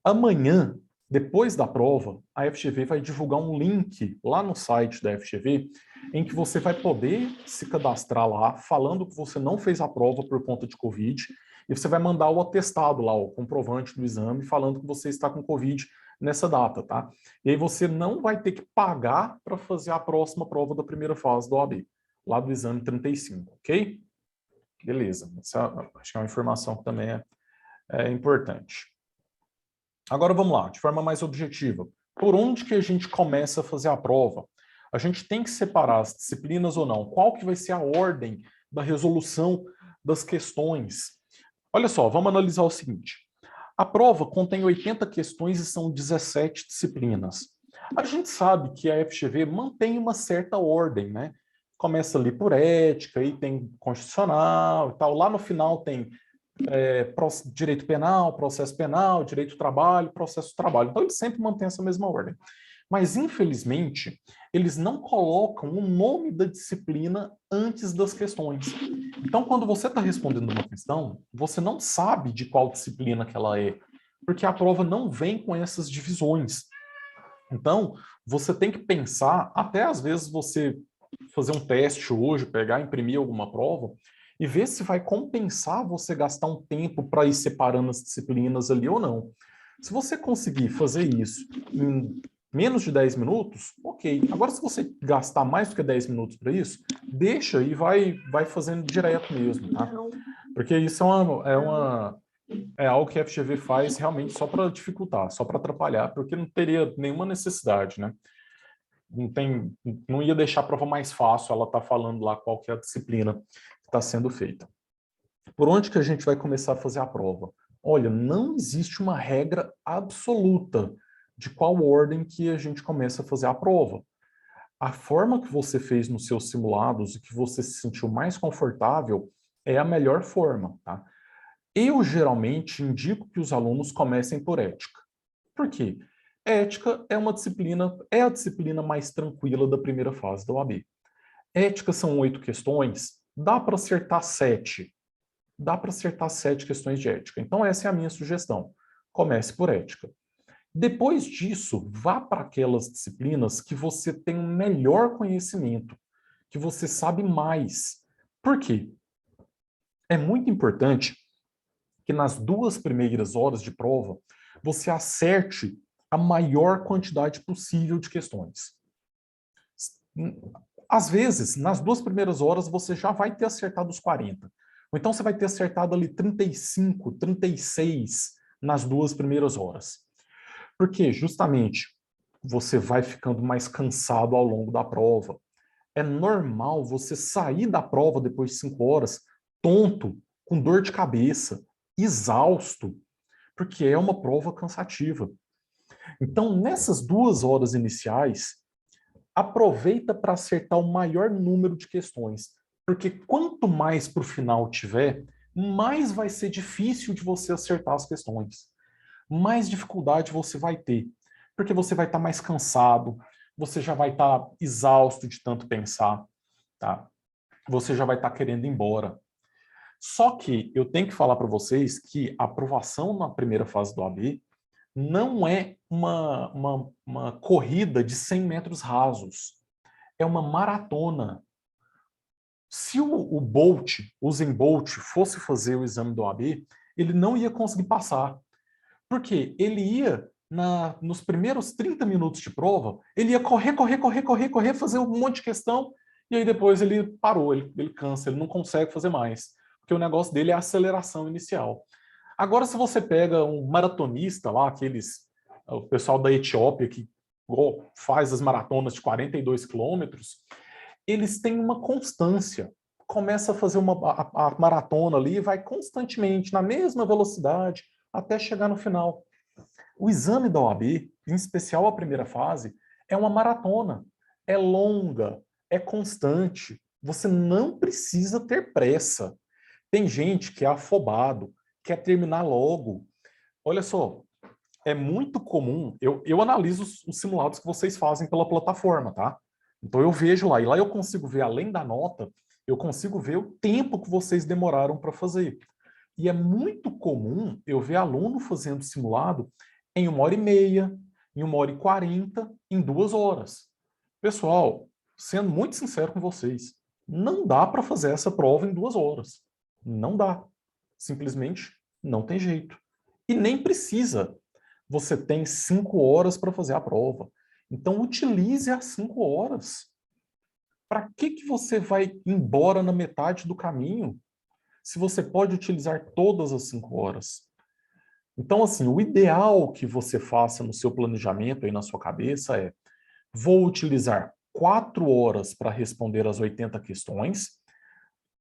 Amanhã, depois da prova, a FGV vai divulgar um link lá no site da FGV em que você vai poder se cadastrar lá, falando que você não fez a prova por conta de Covid, e você vai mandar o atestado lá, o comprovante do exame, falando que você está com Covid nessa data, tá? E aí você não vai ter que pagar para fazer a próxima prova da primeira fase do OAB, lá do exame 35, ok? Beleza. Acho que é uma informação que também é importante. Agora vamos lá, de forma mais objetiva. Por onde que a gente começa a fazer a prova? A gente tem que separar as disciplinas ou não? Qual que vai ser a ordem da resolução das questões? Olha só, vamos analisar o seguinte. A prova contém 80 questões e são 17 disciplinas. A gente sabe que a FGV mantém uma certa ordem, né? Começa ali por ética, aí tem constitucional e tal. Lá no final tem direito penal, processo penal, direito do trabalho, processo do trabalho. Então, eles sempre mantêm essa mesma ordem. Mas, infelizmente, eles não colocam o nome da disciplina antes das questões. Então, quando você está respondendo uma questão, você não sabe de qual disciplina que ela é, porque a prova não vem com essas divisões. Então, você tem que pensar, até às vezes você fazer um teste hoje, pegar, imprimir alguma prova, e ver se vai compensar você gastar um tempo para ir separando as disciplinas ali ou não. Se você conseguir fazer isso em menos de 10 minutos, ok. Agora, se você gastar mais do que 10 minutos para isso, deixa e vai fazendo direto mesmo, tá? Porque isso é algo que a FGV faz realmente só para dificultar, só para atrapalhar, porque não teria nenhuma necessidade, né? Não ia deixar a prova mais fácil, ela tá falando lá qual que é a disciplina que está sendo feita. Por onde que a gente vai começar a fazer a prova? Olha, não existe uma regra absoluta de qual ordem que a gente começa a fazer a prova. A forma que você fez nos seus simulados e que você se sentiu mais confortável é a melhor forma, tá? Eu geralmente indico que os alunos comecem por ética. Por quê? Ética é a disciplina mais tranquila da primeira fase da OAB. Ética são 8 questões, dá para acertar 7. Dá para acertar 7 questões de ética. Então essa é a minha sugestão. Comece por ética. Depois disso, vá para aquelas disciplinas que você tem um melhor conhecimento, que você sabe mais. Por quê? É muito importante que nas 2 primeiras horas de prova, você acerte a maior quantidade possível de questões. Às vezes, nas 2 primeiras horas, você já vai ter acertado os 40. Ou então você vai ter acertado ali 35, 36 nas 2 primeiras horas. Porque, justamente, você vai ficando mais cansado ao longo da prova. É normal você sair da prova depois de 5 horas tonto, com dor de cabeça, exausto, porque é uma prova cansativa. Então, nessas 2 horas iniciais, aproveita para acertar o maior número de questões, porque quanto mais para o final tiver, mais vai ser difícil de você acertar as questões. Mais dificuldade você vai ter, porque você vai estar mais cansado, você já vai estar exausto de tanto pensar, tá? Você já vai estar querendo ir embora. Só que eu tenho que falar para vocês que a aprovação na primeira fase do AB não é uma corrida de 100 metros rasos. É uma maratona. Se o Bolt, o Usain Bolt, fosse fazer o exame do AB, ele não ia conseguir passar. Porque ele ia nos primeiros 30 minutos de prova, ele ia correr, fazer um monte de questão, e aí depois ele parou, ele cansa, ele não consegue fazer mais, porque o negócio dele é a aceleração inicial. Agora, se você pega um maratonista lá, o pessoal da Etiópia que faz as maratonas de 42 quilômetros, eles têm uma constância. Começa a fazer a maratona ali e vai constantemente, na mesma velocidade, até chegar no final. O exame da OAB, em especial a primeira fase, é uma maratona. É longa, é constante. Você não precisa ter pressa. Tem gente que é afobado, quer terminar logo. Olha só, é muito comum, eu analiso os simulados que vocês fazem pela plataforma, tá? Então eu vejo lá, e lá eu consigo ver, além da nota, eu consigo ver o tempo que vocês demoraram para fazer. E é muito comum eu ver aluno fazendo simulado em 1h30, em 1h40, em 2 horas. Pessoal, sendo muito sincero com vocês, não dá para fazer essa prova em 2 horas. Não dá. Simplesmente não tem jeito. E nem precisa. Você tem 5 horas para fazer a prova. Então, utilize as 5 horas. Para que você vai embora na metade do caminho, se você pode utilizar todas as 5 horas? Então, assim, o ideal que você faça no seu planejamento aí na sua cabeça é: vou utilizar 4 horas para responder as 80 questões,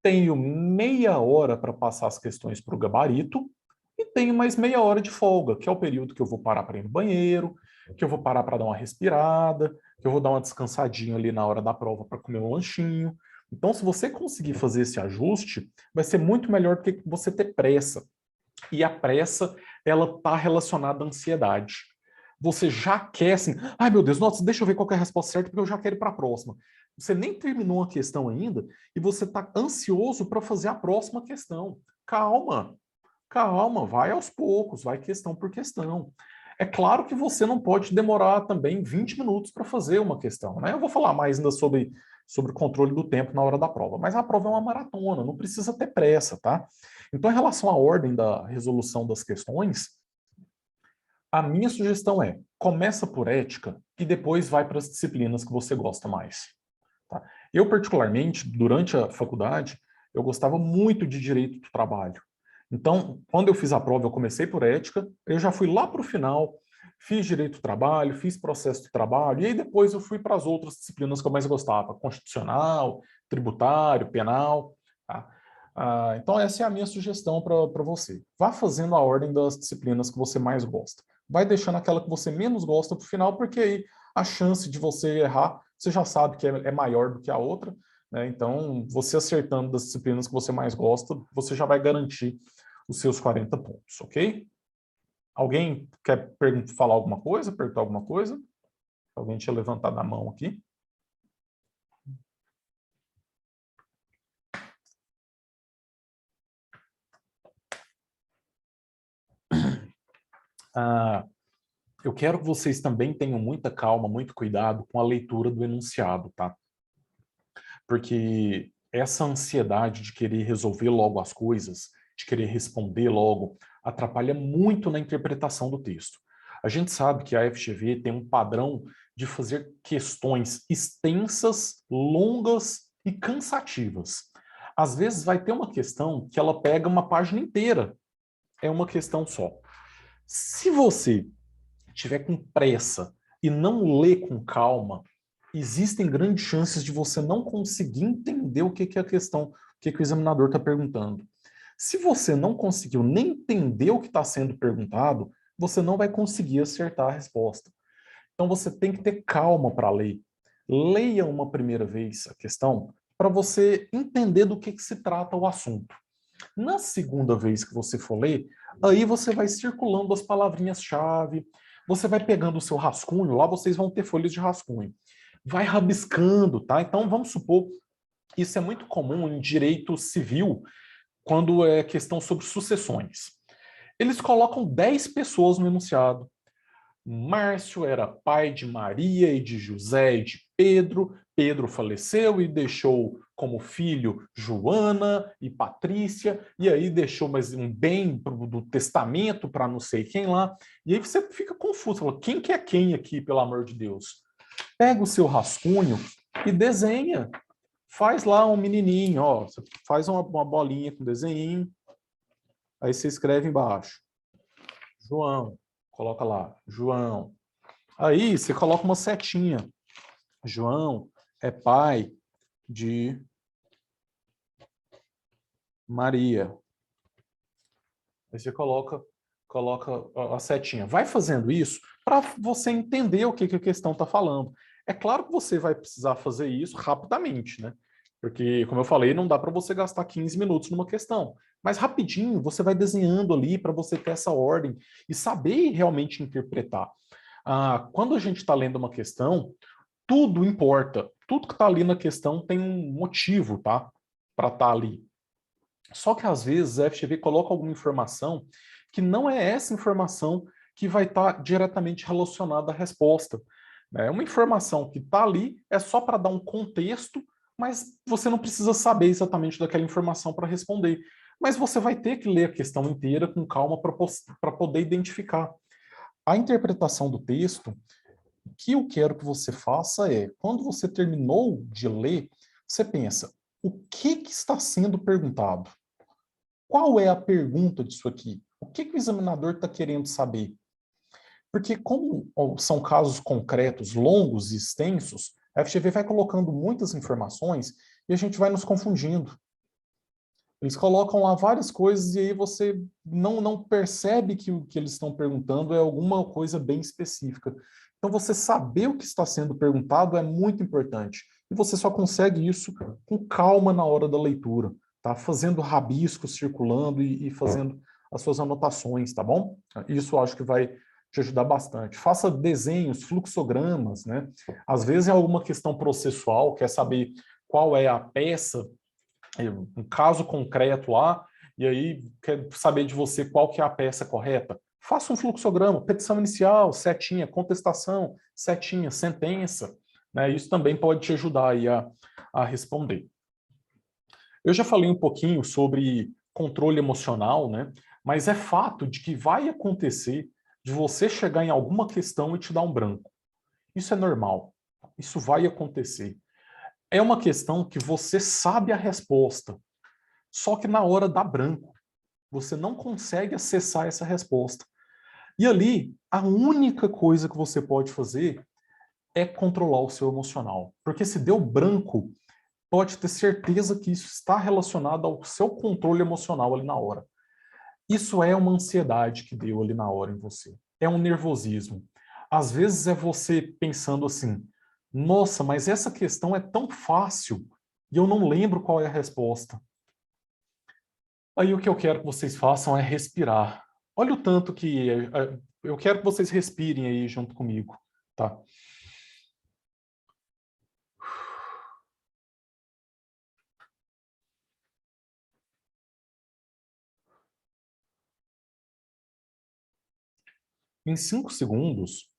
tenho meia hora para passar as questões para o gabarito, e tenho mais meia hora de folga, que é o período que eu vou parar para ir no banheiro, que eu vou parar para dar uma respirada, que eu vou dar uma descansadinha ali na hora da prova para comer um lanchinho. Então, se você conseguir fazer esse ajuste, vai ser muito melhor do que você ter pressa. E a pressa, ela está relacionada à ansiedade. Você já quer assim, ai meu Deus, nossa, deixa eu ver qual é a resposta certa, porque eu já quero ir para a próxima. Você nem terminou a questão ainda e você está ansioso para fazer a próxima questão. Calma. Calma, vai aos poucos, vai questão por questão. É claro que você não pode demorar também 20 minutos para fazer uma questão, né? Eu vou falar mais ainda sobre o controle do tempo na hora da prova, mas a prova é uma maratona, não precisa ter pressa, tá? Então, em relação à ordem da resolução das questões, a minha sugestão é: começa por ética e depois vai para as disciplinas que você gosta mais. Tá? Eu, particularmente, durante a faculdade, eu gostava muito de direito do trabalho. Então, quando eu fiz a prova, eu comecei por ética, eu já fui lá para o final, fiz direito do trabalho, fiz processo de trabalho, e aí depois eu fui para as outras disciplinas que eu mais gostava: constitucional, tributário, penal. Tá? Então, essa é a minha sugestão para você. Vá fazendo a ordem das disciplinas que você mais gosta. Vai deixando aquela que você menos gosta para o final, porque aí a chance de você errar, você já sabe que é maior do que a outra, né? Então, você acertando das disciplinas que você mais gosta, você já vai garantir os seus 40 pontos, ok? Alguém quer falar alguma coisa, perguntar alguma coisa? Alguém tinha levantado a mão aqui. Eu quero que vocês também tenham muita calma, muito cuidado com a leitura do enunciado, tá? Porque essa ansiedade de querer resolver logo as coisas, de querer responder logo, atrapalha muito na interpretação do texto. A gente sabe que a FGV tem um padrão de fazer questões extensas, longas e cansativas. Às vezes vai ter uma questão que ela pega uma página inteira. É uma questão só. Se você tiver com pressa e não ler com calma, existem grandes chances de você não conseguir entender o que é a questão, o que o examinador está perguntando. Se você não conseguiu nem entender o que está sendo perguntado, você não vai conseguir acertar a resposta. Então você tem que ter calma para ler. Leia uma primeira vez a questão para você entender do que se trata o assunto. Na segunda vez que você for ler, aí você vai circulando as palavrinhas-chave, você vai pegando o seu rascunho, lá vocês vão ter folhas de rascunho. Vai rabiscando, tá? Então vamos supor, isso é muito comum em direito civil, quando é questão sobre sucessões. Eles colocam 10 pessoas no enunciado. Márcio era pai de Maria e de José e de Pedro. Pedro faleceu e deixou como filho Joana e Patrícia, e aí deixou mais um bem do testamento para não sei quem lá. E aí você fica confuso, fala, quem que é quem aqui, pelo amor de Deus? Pega o seu rascunho e desenha. Faz lá um menininho, ó, você faz uma bolinha com desenho, aí você escreve embaixo. João, coloca lá, João. Aí você coloca uma setinha. João é pai de Maria. Aí você coloca a setinha. Vai fazendo isso para você entender o que a questão está falando. É claro que você vai precisar fazer isso rapidamente, né? Porque, como eu falei, não dá para você gastar 15 minutos numa questão. Mas rapidinho, você vai desenhando ali para você ter essa ordem e saber realmente interpretar. Quando a gente está lendo uma questão, tudo importa. Tudo que está ali na questão tem um motivo, tá? Para estar ali. Só que às vezes a FGV coloca alguma informação que não é essa informação que vai estar diretamente relacionada à resposta. É uma informação que está ali, é só para dar um contexto, mas você não precisa saber exatamente daquela informação para responder. Mas você vai ter que ler a questão inteira com calma para poder identificar. A interpretação do texto, o que eu quero que você faça é, quando você terminou de ler, você pensa, o que está sendo perguntado? Qual é a pergunta disso aqui? O que o examinador está querendo saber? Porque como são casos concretos, longos e extensos, a FGV vai colocando muitas informações e a gente vai nos confundindo. Eles colocam lá várias coisas e aí você não percebe que o que eles estão perguntando é alguma coisa bem específica. Então, você saber o que está sendo perguntado é muito importante. E você só consegue isso com calma na hora da leitura, tá? Fazendo rabiscos, circulando e fazendo as suas anotações, tá bom? Isso eu acho que vai te ajudar bastante. Faça desenhos, fluxogramas, né? Às vezes é alguma questão processual, quer saber qual é a peça, um caso concreto lá, e aí quer saber de você qual que é a peça correta. Faça um fluxograma, petição inicial, setinha, contestação, setinha, sentença. Né? Isso também pode te ajudar aí a responder. Eu já falei um pouquinho sobre controle emocional, né? Mas é fato de que vai acontecer de você chegar em alguma questão e te dar um branco. Isso é normal. Isso vai acontecer. É uma questão que você sabe a resposta, só que na hora dá branco. Você não consegue acessar essa resposta. E ali, a única coisa que você pode fazer é controlar o seu emocional. Porque se deu branco, pode ter certeza que isso está relacionado ao seu controle emocional ali na hora. Isso é uma ansiedade que deu ali na hora em você. É um nervosismo. Às vezes é você pensando assim, nossa, mas essa questão é tão fácil e eu não lembro qual é a resposta. Aí o que eu quero que vocês façam é respirar. Olha o tanto que eu quero que vocês respirem aí junto comigo, tá? Em 5 segundos,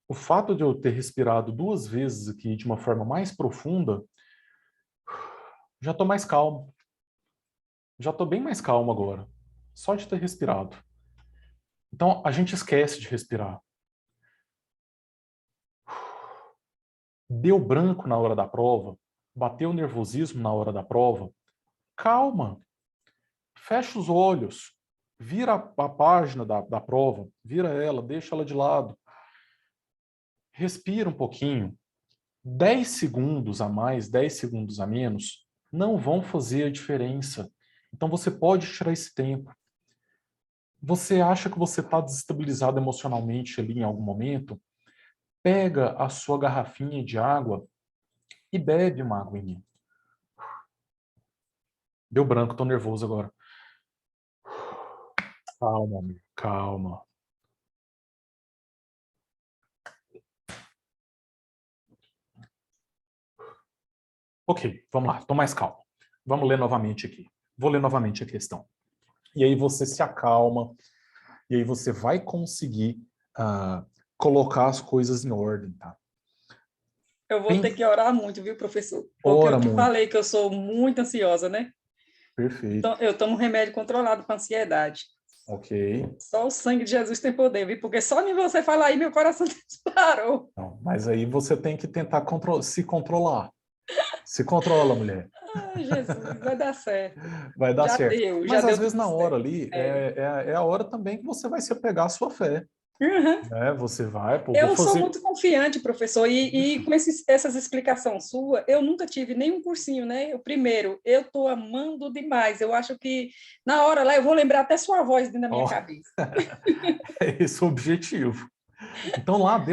o fato de eu ter respirado 2 vezes aqui de uma forma mais profunda, já estou mais calmo. Já estou bem mais calmo agora, só de ter respirado. Então, a gente esquece de respirar. Deu branco na hora da prova, bateu nervosismo na hora da prova, calma. Fecha os olhos, vira a página da prova, vira ela, deixa ela de lado. Respira um pouquinho. 10 segundos a mais, 10 segundos a menos, não vão fazer a diferença. Então você pode tirar esse tempo. Você acha que você está desestabilizado emocionalmente ali em algum momento? Pega a sua garrafinha de água e bebe uma aguinha. Deu branco, estou nervoso agora. Calma, amigo, calma. Ok, vamos lá, estou mais calmo. Vamos ler novamente aqui. Vou ler novamente a questão. E aí você se acalma, e aí você vai conseguir colocar as coisas em ordem, tá? Eu vou ter que orar muito, viu, professor? Porque Ora eu te muito. falei que eu sou muito ansiosa, né? Perfeito. Então, eu tomo remédio controlado para ansiedade. Ok. Só o sangue de Jesus tem poder, viu? Porque só em você falar aí, meu coração disparou. Não, mas aí você tem que tentar se controlar. Se controla, mulher. Ai, Jesus, vai dar certo. Vai dar certo. Já Mas às deu vezes tudo na hora certo. ali é a hora também que você vai se apegar à sua fé. Uhum. Né? Você vai, pô, vou Eu sou fazer. muito confiante, professor, e com essas explicações suas, eu nunca tive nenhum cursinho, né? O primeiro, eu estou amando demais. Eu acho que na hora lá eu vou lembrar até sua voz dentro da minha Ó, cabeça. é esse o objetivo. Então lá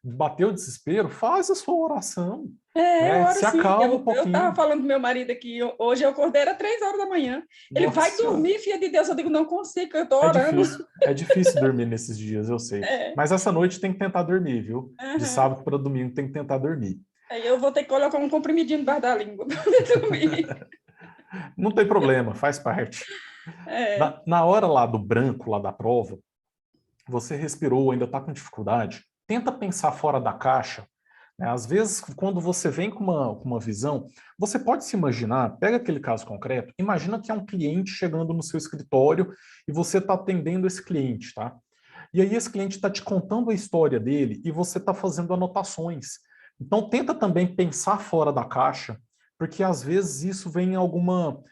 bateu o desespero, faz a sua oração. Eu Né? oro Se sim. acalma um Eu estava pouquinho. falando com meu marido aqui, hoje eu acordei, era 3 horas da manhã. Ele Nossa vai Senhora. dormir, filha de Deus. Eu digo, não consigo, eu estou É orando. difícil, é difícil dormir nesses dias, eu sei. É. Mas essa noite tem que tentar dormir, viu? De Uhum. sábado para domingo tem que tentar dormir. Aí eu vou ter que colocar um comprimidinho debaixo da língua para poder dormir. Não tem problema, faz parte. É. Na hora lá do branco, lá da prova, você respirou, ainda está com dificuldade, tenta pensar fora da caixa. Né? Às vezes, quando você vem com uma visão, você pode se imaginar, pega aquele caso concreto, imagina que é um cliente chegando no seu escritório e você está atendendo esse cliente, tá? E aí esse cliente está te contando a história dele e você está fazendo anotações. Então tenta também pensar fora da caixa, porque às vezes isso vem alguma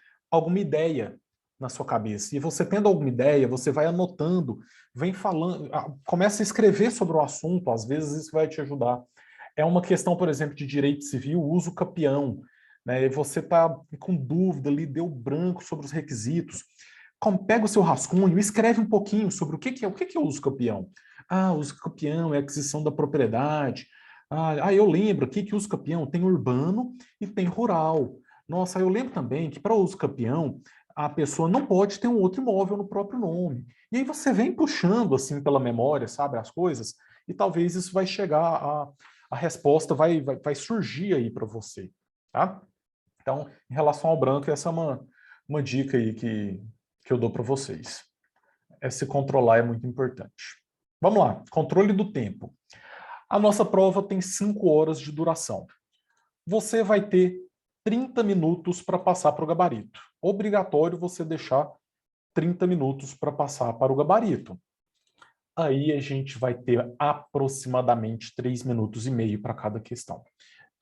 ideia na sua cabeça. E você tendo alguma ideia, você vai anotando, vem falando, começa a escrever sobre o assunto, às vezes isso vai te ajudar. É uma questão, por exemplo, de direito civil, uso capião. Né? E você está com dúvida ali, deu branco sobre os requisitos. Pega o seu rascunho, escreve um pouquinho sobre o que é o uso capião. Ah, o uso capião é a aquisição da propriedade. Eu lembro aqui que o uso capião tem urbano e tem rural. Nossa, eu lembro também que para o uso capião, a pessoa não pode ter um outro imóvel no próprio nome. E aí você vem puxando assim pela memória, sabe, as coisas, e talvez isso vai chegar a resposta vai surgir aí para você, tá? Então, em relação ao branco, essa é uma dica aí que eu dou para vocês. Se controlar é muito importante. Vamos lá, controle do tempo. A nossa prova tem 5 horas de duração. Você vai ter 30 minutos para passar para o gabarito. Obrigatório você deixar 30 minutos para passar para o gabarito. Aí a gente vai ter aproximadamente 3 minutos e meio para cada questão.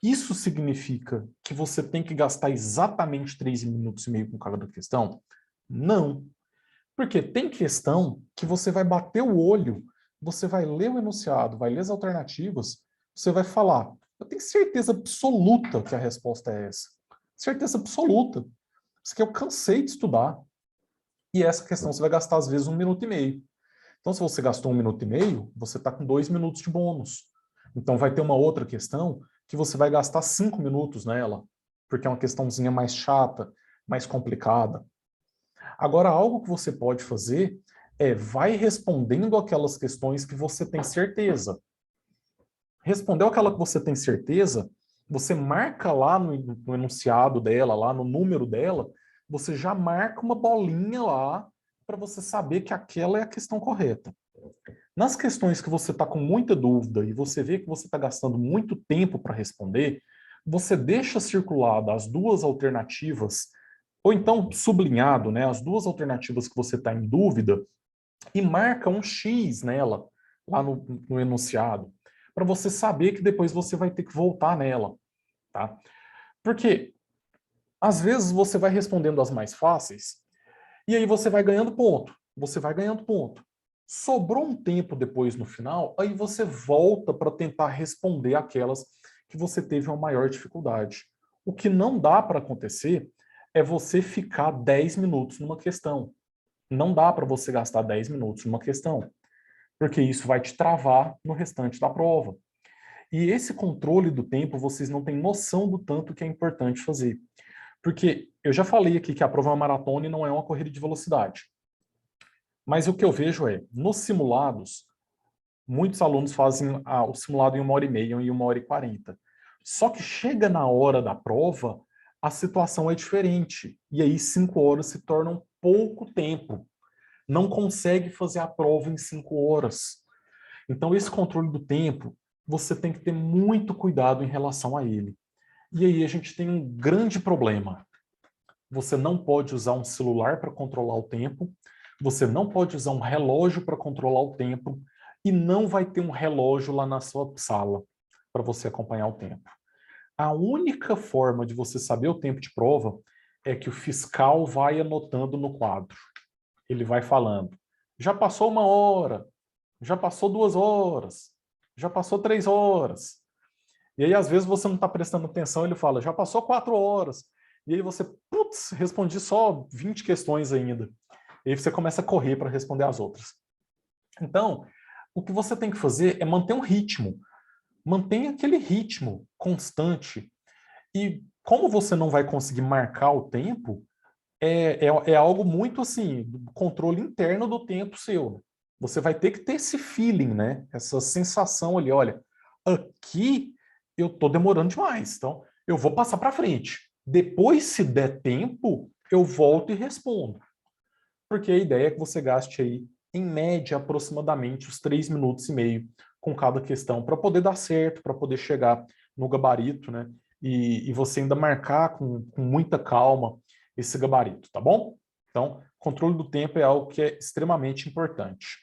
Isso significa que você tem que gastar exatamente 3 minutos e meio com cada questão? Não. Porque tem questão que você vai bater o olho, você vai ler o enunciado, vai ler as alternativas, você vai falar, eu tenho certeza absoluta que a resposta é essa. Certeza absoluta. Isso que eu cansei de estudar. E essa questão você vai gastar, às vezes, 1 minuto e meio. Então, se você gastou 1 minuto e meio, você está com 2 minutos de bônus. Então, vai ter uma outra questão que você vai gastar 5 minutos nela, porque é uma questãozinha mais chata, mais complicada. Agora, algo que você pode fazer vai respondendo aquelas questões que você tem certeza. Respondeu aquela que você tem certeza, você marca lá no enunciado dela, lá no número dela, você já marca uma bolinha lá para você saber que aquela é a questão correta. Nas questões que você está com muita dúvida e você vê que você está gastando muito tempo para responder, você deixa circulada as duas alternativas, ou então sublinhado, né, as duas alternativas que você está em dúvida, e marca um X nela, lá no enunciado, para você saber que depois você vai ter que voltar nela. Tá? Porque, às vezes, você vai respondendo as mais fáceis, e aí você vai ganhando ponto. Você vai ganhando ponto. Sobrou um tempo depois no final, aí você volta para tentar responder aquelas que você teve uma maior dificuldade. O que não dá para acontecer é você ficar 10 minutos numa questão. Não dá para você gastar 10 minutos numa questão, porque isso vai te travar no restante da prova. E esse controle do tempo, vocês não têm noção do tanto que é importante fazer. Porque eu já falei aqui que a prova é uma maratona e não é uma corrida de velocidade. Mas o que eu vejo nos simulados, muitos alunos fazem o simulado em 1h30 e 1h40. Só que chega na hora da prova, a situação é diferente. E aí 5 horas se tornam pouco tempo. Não consegue fazer a prova em 5 horas. Então esse controle do tempo, você tem que ter muito cuidado em relação a ele. E aí a gente tem um grande problema. Você não pode usar um celular para controlar o tempo, você não pode usar um relógio para controlar o tempo, e não vai ter um relógio lá na sua sala para você acompanhar o tempo. A única forma de você saber o tempo de prova é que o fiscal vai anotando no quadro. Ele vai falando, já passou 1 hora, já passou 2 horas, já passou 3 horas. E aí, às vezes, você não está prestando atenção, ele fala, já passou 4 horas. E aí você, putz, respondi só 20 questões ainda. E aí você começa a correr para responder as outras. Então, o que você tem que fazer é manter um ritmo. Mantenha aquele ritmo constante. E como você não vai conseguir marcar o tempo, é algo muito assim, do controle interno do tempo seu. Você vai ter que ter esse feeling, né? Essa sensação ali, olha, aqui eu estou demorando demais, então eu vou passar para frente. Depois, se der tempo, eu volto e respondo. Porque a ideia é que você gaste aí, em média, aproximadamente os 3,5 minutos com cada questão, para poder dar certo, para poder chegar no gabarito, né? E você ainda marcar com muita calma esse gabarito, tá bom? Então, controle do tempo é algo que é extremamente importante.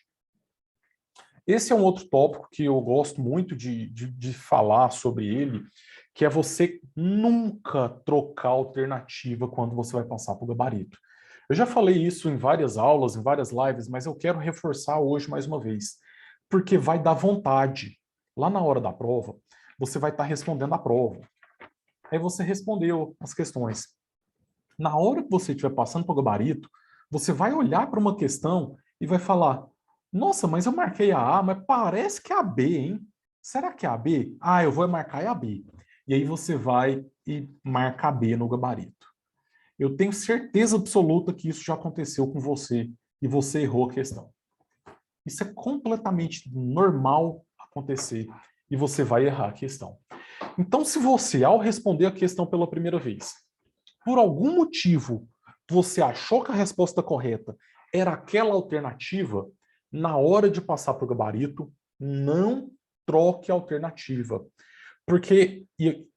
Esse é um outro tópico que eu gosto muito de falar sobre ele, que é você nunca trocar alternativa quando você vai passar para o gabarito. Eu já falei isso em várias aulas, em várias lives, mas eu quero reforçar hoje mais uma vez, porque vai dar vontade. Lá na hora da prova, você vai estar respondendo a prova. Aí você respondeu as questões. Na hora que você estiver passando para o gabarito, você vai olhar para uma questão e vai falar, nossa, mas eu marquei a A, mas parece que é a B, hein? Será que é a B? Ah, eu vou marcar a B. E aí você vai e marca a B no gabarito. Eu tenho certeza absoluta que isso já aconteceu com você e você errou a questão. Isso é completamente normal acontecer e você vai errar a questão. Então, se você, ao responder a questão pela primeira vez, por algum motivo, você achou que a resposta correta era aquela alternativa, na hora de passar para o gabarito, não troque a alternativa. Porque,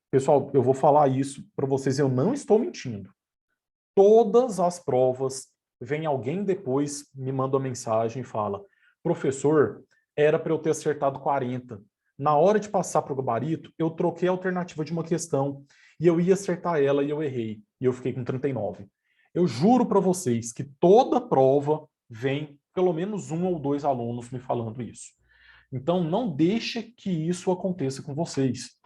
pessoal, eu vou falar isso para vocês, eu não estou mentindo. Todas as provas, vem alguém depois, me manda uma mensagem e fala, professor, era para eu ter acertado 40. Na hora de passar para o gabarito, eu troquei a alternativa de uma questão e eu ia acertar ela e eu errei. E eu fiquei com 39. Eu juro para vocês que toda prova vem pelo menos 1 ou 2 alunos me falando isso. Então, não deixe que isso aconteça com vocês.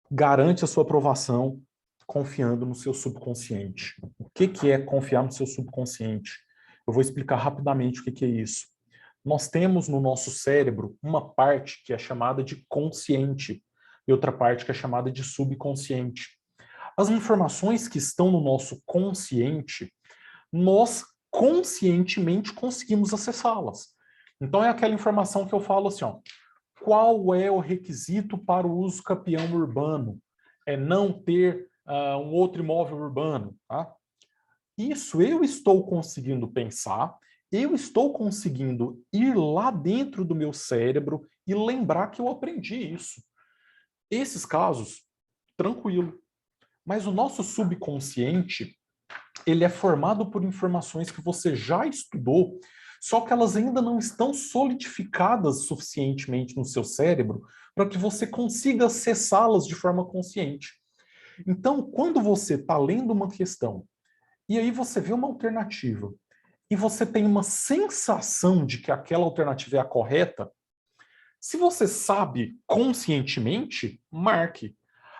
Garante a sua aprovação confiando no seu subconsciente. O que é confiar no seu subconsciente? Eu vou explicar rapidamente o que é isso. Nós temos no nosso cérebro uma parte que é chamada de consciente e outra parte que é chamada de subconsciente. As informações que estão no nosso consciente, nós conscientemente conseguimos acessá-las. Então é aquela informação que eu falo assim, ó, qual é o requisito para o uso capião urbano? É não ter um outro imóvel urbano, tá? Isso eu estou conseguindo pensar, eu estou conseguindo ir lá dentro do meu cérebro e lembrar que eu aprendi isso. Esses casos, tranquilo. Mas o nosso subconsciente, ele é formado por informações que você já estudou, só que elas ainda não estão solidificadas suficientemente no seu cérebro para que você consiga acessá-las de forma consciente. Então, quando você está lendo uma questão e aí você vê uma alternativa e você tem uma sensação de que aquela alternativa é a correta, se você sabe conscientemente, marque.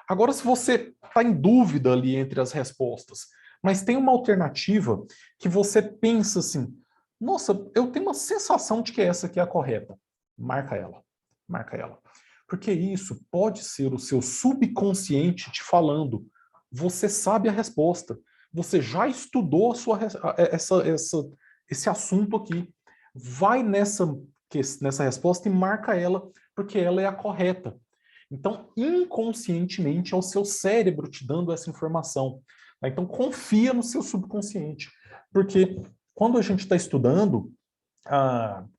Agora, se você está em dúvida ali entre as respostas, mas tem uma alternativa que você pensa assim, nossa, eu tenho uma sensação de que essa aqui é a correta, marca ela, marca ela. Porque isso pode ser o seu subconsciente te falando, você sabe a resposta, você já estudou esse assunto aqui, vai nessa resposta e marca ela, porque ela é a correta. Então, inconscientemente, é o seu cérebro te dando essa informação. Então, confia no seu subconsciente. Porque quando a gente está estudando,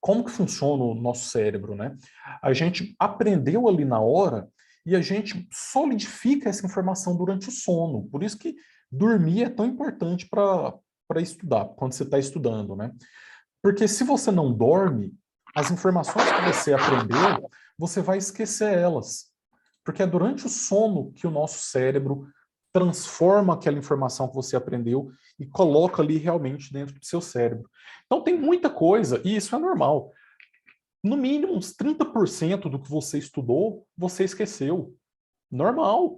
como que funciona o nosso cérebro, né? A gente aprendeu ali na hora e a gente solidifica essa informação durante o sono. Por isso que dormir é tão importante para estudar, quando você está estudando, né? Porque se você não dorme, as informações que você aprendeu, você vai esquecer elas. Porque é durante o sono que o nosso cérebro transforma aquela informação que você aprendeu e coloca ali realmente dentro do seu cérebro. Então tem muita coisa, e isso é normal. No mínimo, uns 30% do que você estudou, você esqueceu. Normal.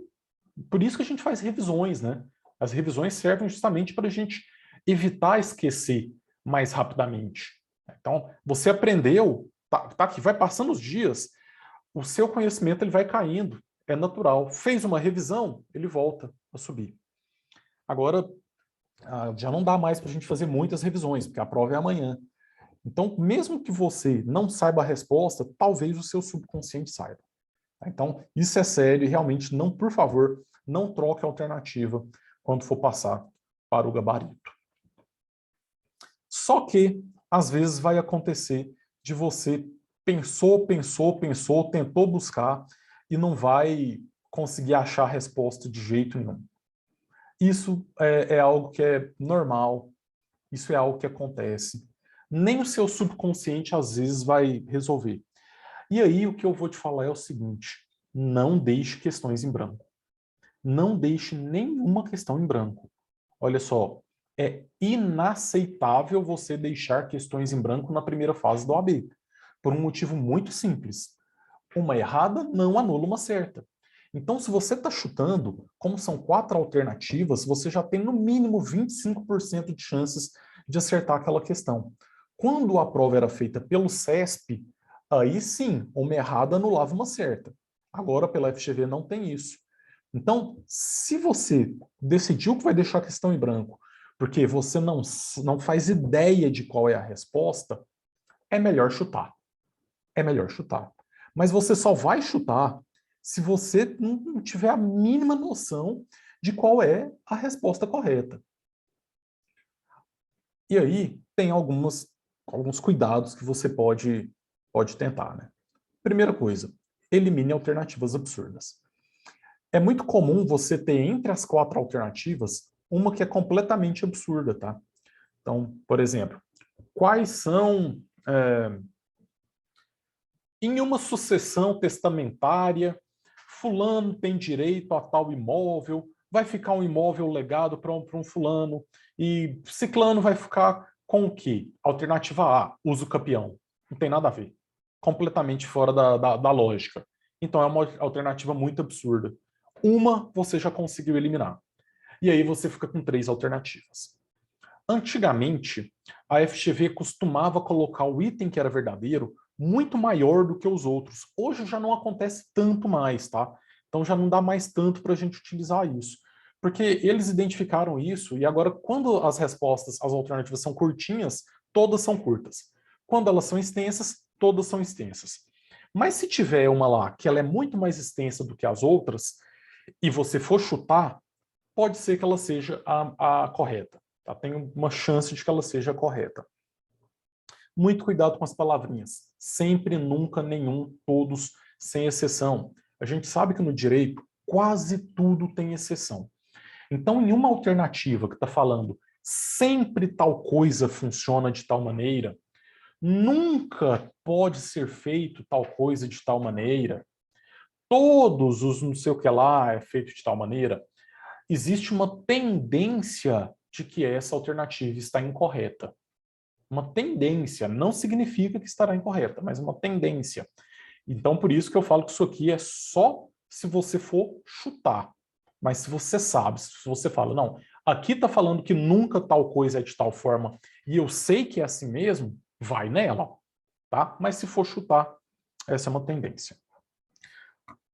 Por isso que a gente faz revisões, né? As revisões servem justamente para a gente evitar esquecer mais rapidamente. Então, você aprendeu, tá aqui, vai passando os dias, o seu conhecimento ele vai caindo, é natural. Fez uma revisão, ele volta a subir. Agora, já não dá mais para a gente fazer muitas revisões, porque a prova é amanhã. Então, mesmo que você não saiba a resposta, talvez o seu subconsciente saiba. Então, isso é sério e realmente não, por favor, não troque a alternativa quando for passar para o gabarito. Só que, às vezes, vai acontecer de você pensou, tentou buscar e não vai conseguir achar a resposta de jeito nenhum. Isso é algo que é normal, isso é algo que acontece. Nem o seu subconsciente, às vezes, vai resolver. E aí, o que eu vou te falar é o seguinte, não deixe questões em branco. Não deixe nenhuma questão em branco. Olha só, é inaceitável você deixar questões em branco na primeira fase do OAB, por um motivo muito simples. Uma errada não anula uma certa. Então, se você está chutando, como são 4 alternativas, você já tem no mínimo 25% de chances de acertar aquela questão. Quando a prova era feita pelo CESP, aí sim, uma errada anulava uma certa. Agora, pela FGV, não tem isso. Então, se você decidiu que vai deixar a questão em branco, porque você não faz ideia de qual é a resposta, é melhor chutar. É melhor chutar. Mas você só vai chutar se você não tiver a mínima noção de qual é a resposta correta. E aí, tem alguns cuidados que você pode tentar, né? Primeira coisa, elimine alternativas absurdas. É muito comum você ter entre as 4 alternativas uma que é completamente absurda, tá? Então, por exemplo, quais são... em uma sucessão testamentária, fulano tem direito a tal imóvel, vai ficar um imóvel legado para um fulano, e ciclano vai ficar com o quê? Alternativa A, uso capião. Não tem nada a ver. Completamente fora da lógica. Então é uma alternativa muito absurda. Uma você já conseguiu eliminar. E aí você fica com 3 alternativas. Antigamente, a FGV costumava colocar o item que era verdadeiro muito maior do que os outros. Hoje já não acontece tanto mais, tá? Então já não dá mais tanto para a gente utilizar isso. Porque eles identificaram isso e agora quando as respostas, as alternativas são curtinhas, todas são curtas. Quando elas são extensas, todas são extensas. Mas se tiver uma lá que ela é muito mais extensa do que as outras e você for chutar, pode ser que ela seja a correta. Tá? Tem uma chance de que ela seja correta. Muito cuidado com as palavrinhas. Sempre, nunca, nenhum, todos, sem exceção. A gente sabe que no direito, quase tudo tem exceção. Então, em uma alternativa que está falando sempre tal coisa funciona de tal maneira, nunca pode ser feito tal coisa de tal maneira, todos os não sei o que lá é feito de tal maneira, existe uma tendência de que essa alternativa está incorreta. Uma tendência, não significa que estará incorreta, mas uma tendência. Então, por isso que eu falo que isso aqui é só se você for chutar. Mas se você sabe, se você fala, não, aqui está falando que nunca tal coisa é de tal forma e eu sei que é assim mesmo, vai nela, tá? Mas se for chutar, essa é uma tendência.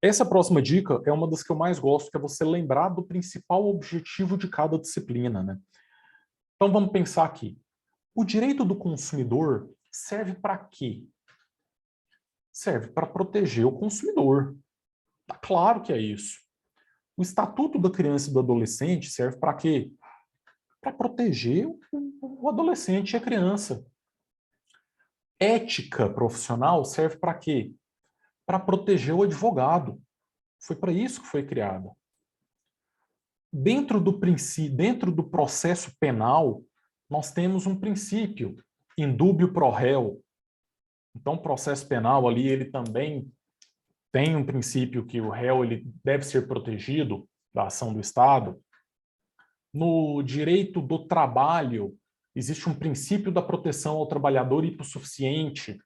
Essa próxima dica é uma das que eu mais gosto, que é você lembrar do principal objetivo de cada disciplina, né? Então vamos pensar aqui. O direito do consumidor serve para quê? Serve para proteger o consumidor. Tá claro que é isso. O Estatuto da Criança e do Adolescente serve para quê? Para proteger o adolescente e a criança. Ética profissional serve para quê? Para proteger o advogado. Foi para isso que foi criada. Dentro do processo penal, nós temos um princípio, in dubio pro réu. Então, o processo penal ali, ele também tem um princípio que o réu ele deve ser protegido da ação do Estado. No direito do trabalho, existe um princípio da proteção ao trabalhador hipossuficiente.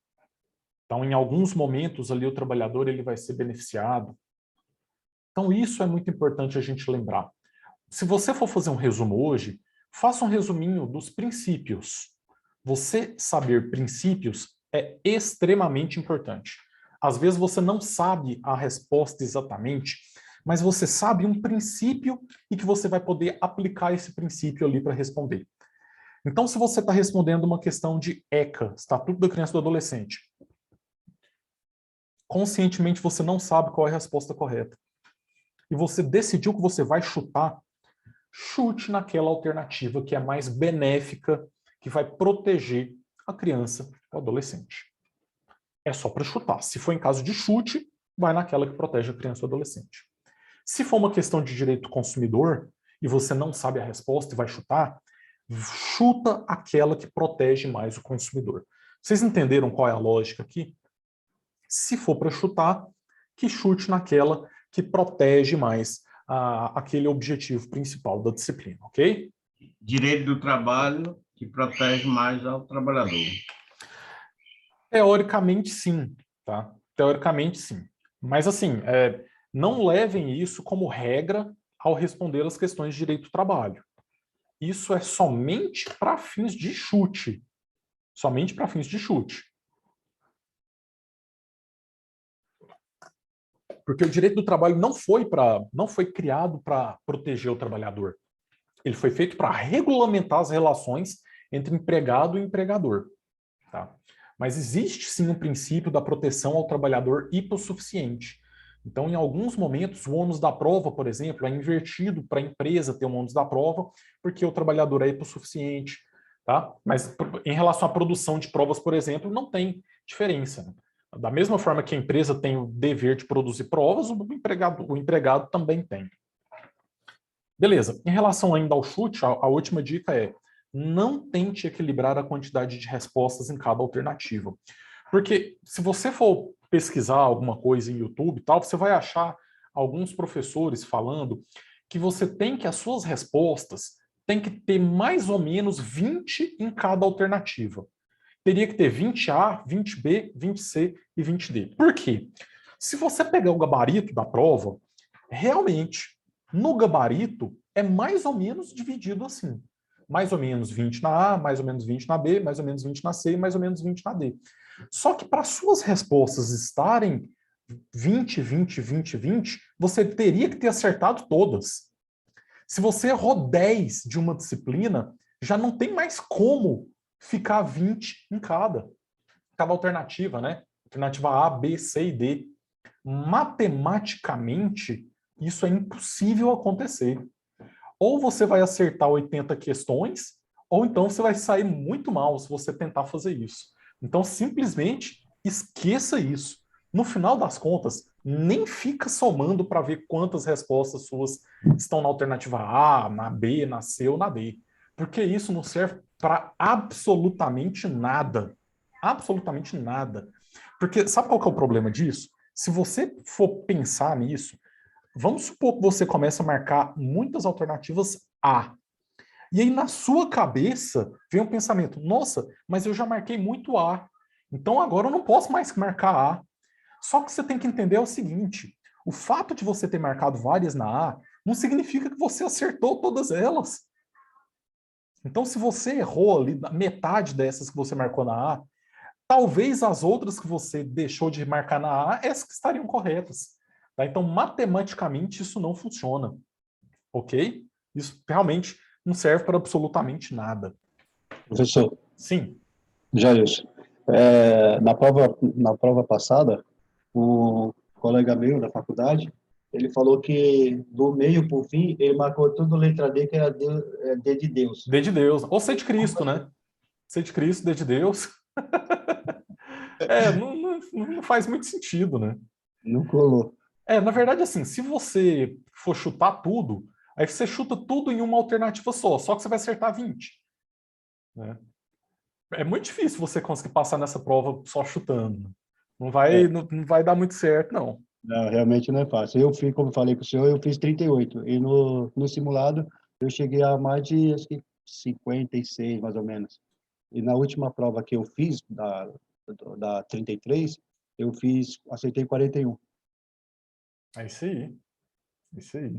Então, em alguns momentos ali, o trabalhador ele vai ser beneficiado. Então, isso é muito importante a gente lembrar. Se você for fazer um resumo hoje, faça um resuminho dos princípios. Você saber princípios é extremamente importante. Às vezes você não sabe a resposta exatamente, mas você sabe um princípio e que você vai poder aplicar esse princípio ali para responder. Então, se você está respondendo uma questão de ECA, Estatuto da Criança e do Adolescente, conscientemente você não sabe qual é a resposta correta. E você decidiu que você vai chutar, chute naquela alternativa que é mais benéfica, que vai proteger a criança ou adolescente. É só para chutar. Se for em caso de chute, vai naquela que protege a criança ou adolescente. Se for uma questão de direito do consumidor e você não sabe a resposta e vai chutar, chuta aquela que protege mais o consumidor. Vocês entenderam qual é a lógica aqui? Se for para chutar, que chute naquela que protege mais aquele objetivo principal da disciplina, ok? Direito do trabalho que protege mais ao trabalhador. Teoricamente, sim, tá? Teoricamente, sim. Mas, assim, não levem isso como regra ao responder as questões de direito do trabalho. Isso é somente para fins de chute. Somente para fins de chute. Porque o direito do trabalho não foi criado para proteger o trabalhador. Ele foi feito para regulamentar as relações entre empregado e empregador. Tá? Mas existe sim um princípio da proteção ao trabalhador hipossuficiente. Então, em alguns momentos, o ônus da prova, por exemplo, é invertido para a empresa ter um ônus da prova, porque o trabalhador é hipossuficiente. Tá? Mas em relação à produção de provas, por exemplo, não tem diferença. Né? Da mesma forma que a empresa tem o dever de produzir provas, o empregado também tem. Beleza. Em relação ainda ao chute, a última dica é: não tente equilibrar a quantidade de respostas em cada alternativa. Porque se você for pesquisar alguma coisa em YouTube e tal, você vai achar alguns professores falando que as suas respostas têm que ter mais ou menos 20 em cada alternativa. Teria que ter 20A, 20B, 20C e 20D. Por quê? Se você pegar o gabarito da prova, realmente, no gabarito, é mais ou menos dividido assim. Mais ou menos 20 na A, mais ou menos 20 na B, mais ou menos 20 na C e mais ou menos 20 na D. Só que para suas respostas estarem 20, 20, 20, 20, você teria que ter acertado todas. Se você errou 10 de uma disciplina, já não tem mais como ficar 20 em cada alternativa, né? Alternativa A, B, C e D. Matematicamente, isso é impossível acontecer. Ou você vai acertar 80 questões, ou então você vai sair muito mal se você tentar fazer isso. Então, simplesmente esqueça isso. No final das contas, nem fica somando para ver quantas respostas suas estão na alternativa A, na B, na C ou na D. Porque isso não serve para absolutamente nada. Absolutamente nada. Porque sabe qual que é o problema disso? Se você for pensar nisso, vamos supor que você começa a marcar muitas alternativas A. E aí na sua cabeça vem um pensamento: nossa, mas eu já marquei muito A. Então agora eu não posso mais marcar A. Só que você tem que entender o seguinte: o fato de você ter marcado várias na A não significa que você acertou todas elas. Então, se você errou ali metade dessas que você marcou na A, talvez as outras que você deixou de marcar na A, essas que estariam corretas. Tá? Então, matematicamente, isso não funciona. Ok? Isso realmente não serve para absolutamente nada. Professor. Sim. Jailson, na prova passada, o colega meu da faculdade, ele falou que do meio para o fim, ele marcou tudo letra D, que era D de Deus. D de Deus. Ou C de Cristo, né? C de Cristo, D de Deus. Não faz muito sentido, né? Não colou. Na verdade, assim, se você for chutar tudo, aí você chuta tudo em uma alternativa só que você vai acertar 20. Né? É muito difícil você conseguir passar nessa prova só chutando. Não vai dar muito certo, não. Não, realmente não é fácil. Eu fiz, como falei para o senhor, eu fiz 38. E no simulado eu cheguei a mais de, acho que 56, mais ou menos. E na última prova que eu fiz, da 33, eu acertei 41. É isso aí. Isso aí.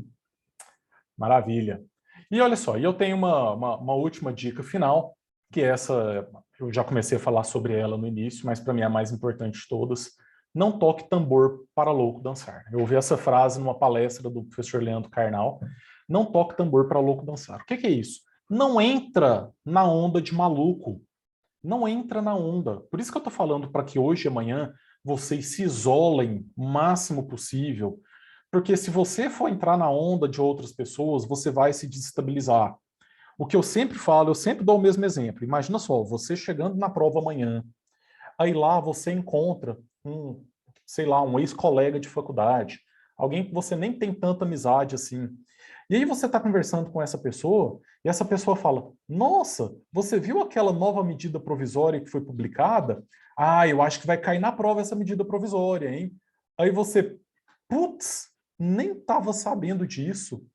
Maravilha. E olha só, eu tenho uma última dica final, que essa eu já comecei a falar sobre ela no início, mas para mim é a mais importante de todas. Não toque tambor para louco dançar. Eu ouvi essa frase numa palestra do professor Leandro Carnal. Não toque tambor para louco dançar. O que é isso? Não entra na onda de maluco. Não entra na onda. Por isso que eu estou falando para que hoje e amanhã vocês se isolem o máximo possível, porque se você for entrar na onda de outras pessoas, você vai se desestabilizar. O que eu sempre falo, eu sempre dou o mesmo exemplo. Imagina só, você chegando na prova amanhã, aí lá você encontra um ex-colega de faculdade, alguém que você nem tem tanta amizade assim. E aí você está conversando com essa pessoa, e essa pessoa fala, nossa, você viu aquela nova medida provisória que foi publicada? Ah, eu acho que vai cair na prova essa medida provisória, hein? Aí você, putz, nem estava sabendo disso,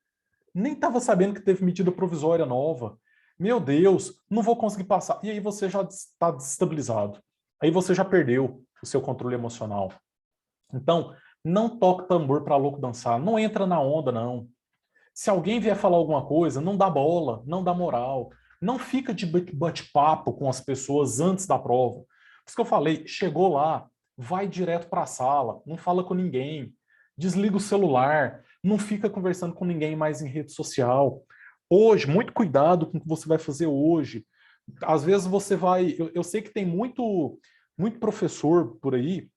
nem estava sabendo que teve medida provisória nova. Meu Deus, não vou conseguir passar. E aí você já está desestabilizado. Aí você já perdeu o seu controle emocional. Então, não toque tambor para louco dançar. Não entra na onda, não. Se alguém vier falar alguma coisa, não dá bola, não dá moral. Não fica de bate-papo com as pessoas antes da prova. Por isso que eu falei, chegou lá, vai direto para a sala, não fala com ninguém, desliga o celular, não fica conversando com ninguém mais em rede social. Hoje, muito cuidado com o que você vai fazer hoje. Às vezes você vai... Eu sei que tem muito professor por aí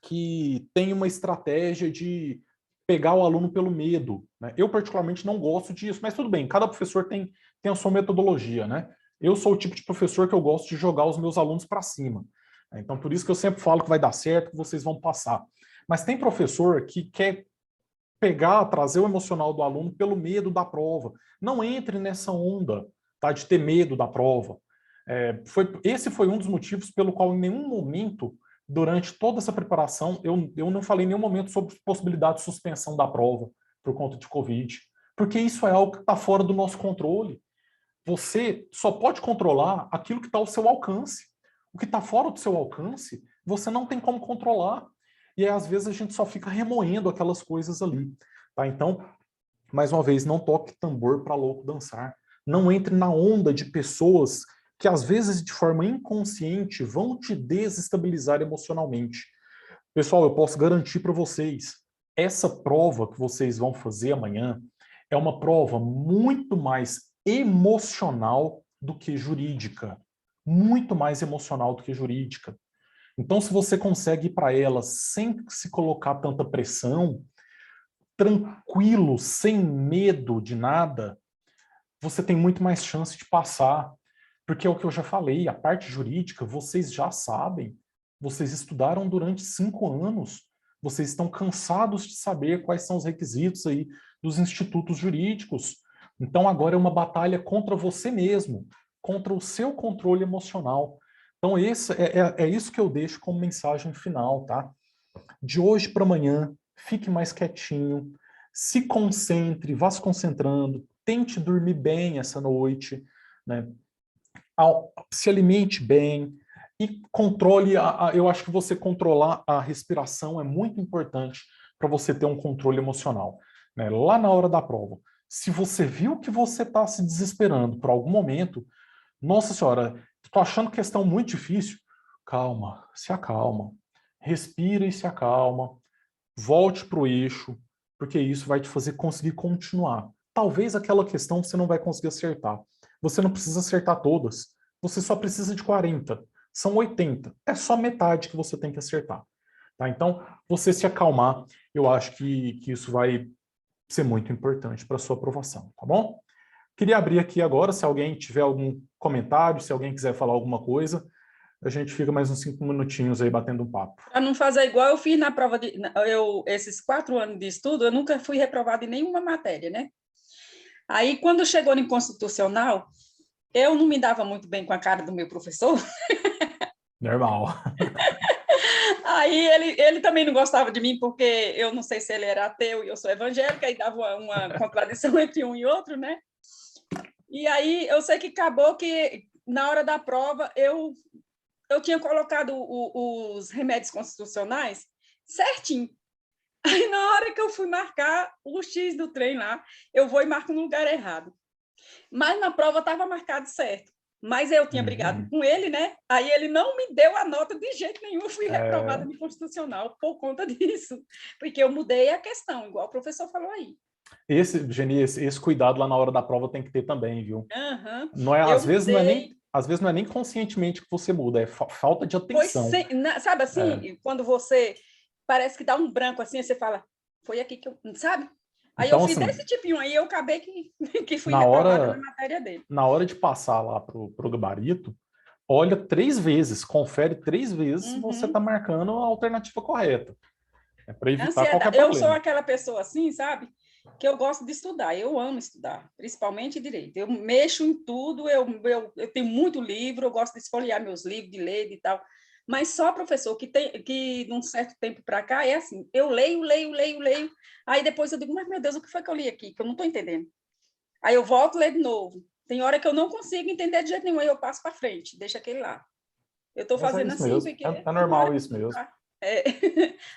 que tem uma estratégia de pegar o aluno pelo medo. Né? Eu, particularmente, não gosto disso, mas tudo bem, cada professor tem a sua metodologia. Né? Eu sou o tipo de professor que eu gosto de jogar os meus alunos para cima. Então, por isso que eu sempre falo que vai dar certo, que vocês vão passar. Mas tem professor que quer trazer o emocional do aluno pelo medo da prova. Não entre nessa onda, tá, de ter medo da prova. Esse foi um dos motivos pelo qual, em nenhum momento, durante toda essa preparação, eu não falei em nenhum momento sobre possibilidade de suspensão da prova por conta de Covid, porque isso é algo que está fora do nosso controle. Você só pode controlar aquilo que está ao seu alcance. O que está fora do seu alcance, você não tem como controlar. E aí, às vezes a gente só fica remoendo aquelas coisas ali. Tá? Então, mais uma vez, não toque tambor para louco dançar. Não entre na onda de pessoas que, às vezes, de forma inconsciente, vão te desestabilizar emocionalmente. Pessoal, eu posso garantir para vocês, essa prova que vocês vão fazer amanhã é uma prova muito mais emocional do que jurídica. Muito mais emocional do que jurídica. Então, se você consegue ir para ela sem se colocar tanta pressão, tranquilo, sem medo de nada, você tem muito mais chance de passar. Porque é o que eu já falei, a parte jurídica, vocês já sabem. Vocês estudaram durante 5 anos. Vocês estão cansados de saber quais são os requisitos aí dos institutos jurídicos. Então, agora é uma batalha contra você mesmo, contra o seu controle emocional. Então, é isso que eu deixo como mensagem final, tá? De hoje para amanhã, fique mais quietinho, se concentre, vá se concentrando, tente dormir bem essa noite, né? Se alimente bem e controle, eu acho que você controlar a respiração é muito importante para você ter um controle emocional. Né? Lá na hora da prova, se você viu que você está se desesperando por algum momento, nossa senhora, estou achando questão muito difícil, calma, se acalma, respira e se acalma, volte para o eixo, porque isso vai te fazer conseguir continuar. Talvez aquela questão você não vai conseguir acertar. Você não precisa acertar todas. Você só precisa de 40. São 80. É só metade que você tem que acertar. Tá? Então, você se acalmar, eu acho que isso vai ser muito importante para a sua aprovação. Tá bom? Queria abrir aqui agora, se alguém tiver algum comentário, se alguém quiser falar alguma coisa, a gente fica mais uns 5 minutinhos aí batendo um papo. Para não fazer igual eu fiz na prova esses 4 anos de estudo, eu nunca fui reprovada em nenhuma matéria, né? Aí, quando chegou no constitucional, eu não me dava muito bem com a cara do meu professor. Normal. Aí ele também não gostava de mim, porque eu não sei se ele era ateu e eu sou evangélica, e dava uma contradição entre um e outro, né? E aí eu sei que acabou que, na hora da prova, eu tinha colocado os remédios constitucionais certinho. Aí, na hora que eu fui marcar o X do trem lá, eu vou e marco no lugar errado. Mas na prova estava marcado certo. Mas eu tinha brigado com ele, né? Aí ele não me deu a nota de jeito nenhum, eu fui reprovada no constitucional por conta disso. Porque eu mudei a questão, igual o professor falou aí. Geni, esse cuidado lá na hora da prova tem que ter também, viu? Uhum. Não é, às vezes não é nem conscientemente que você muda, é falta de atenção. Sabe assim, quando você parece que dá um branco assim, você fala, foi aqui que eu... Sabe? Aí então, eu fiz assim, esse tipinho aí, eu acabei que fui reprovada na matéria dele. Na hora de passar lá pro gabarito, olha 3 vezes, confere 3 vezes se você está marcando a alternativa correta. É para evitar qualquer problema. Eu sou aquela pessoa assim, sabe? Que eu gosto de estudar, eu amo estudar, principalmente direito. Eu mexo em tudo, eu tenho muito livro, eu gosto de esfoliar meus livros, de ler e tal. Mas só professor que de um certo tempo para cá é assim, eu leio, aí depois eu digo, mas meu Deus, o que foi que eu li aqui? Que eu não estou entendendo. Aí eu volto a ler de novo. Tem hora que eu não consigo entender de jeito nenhum, aí eu passo para frente, deixa aquele lá. Eu estou fazendo assim, mesmo. porque... É normal isso mesmo.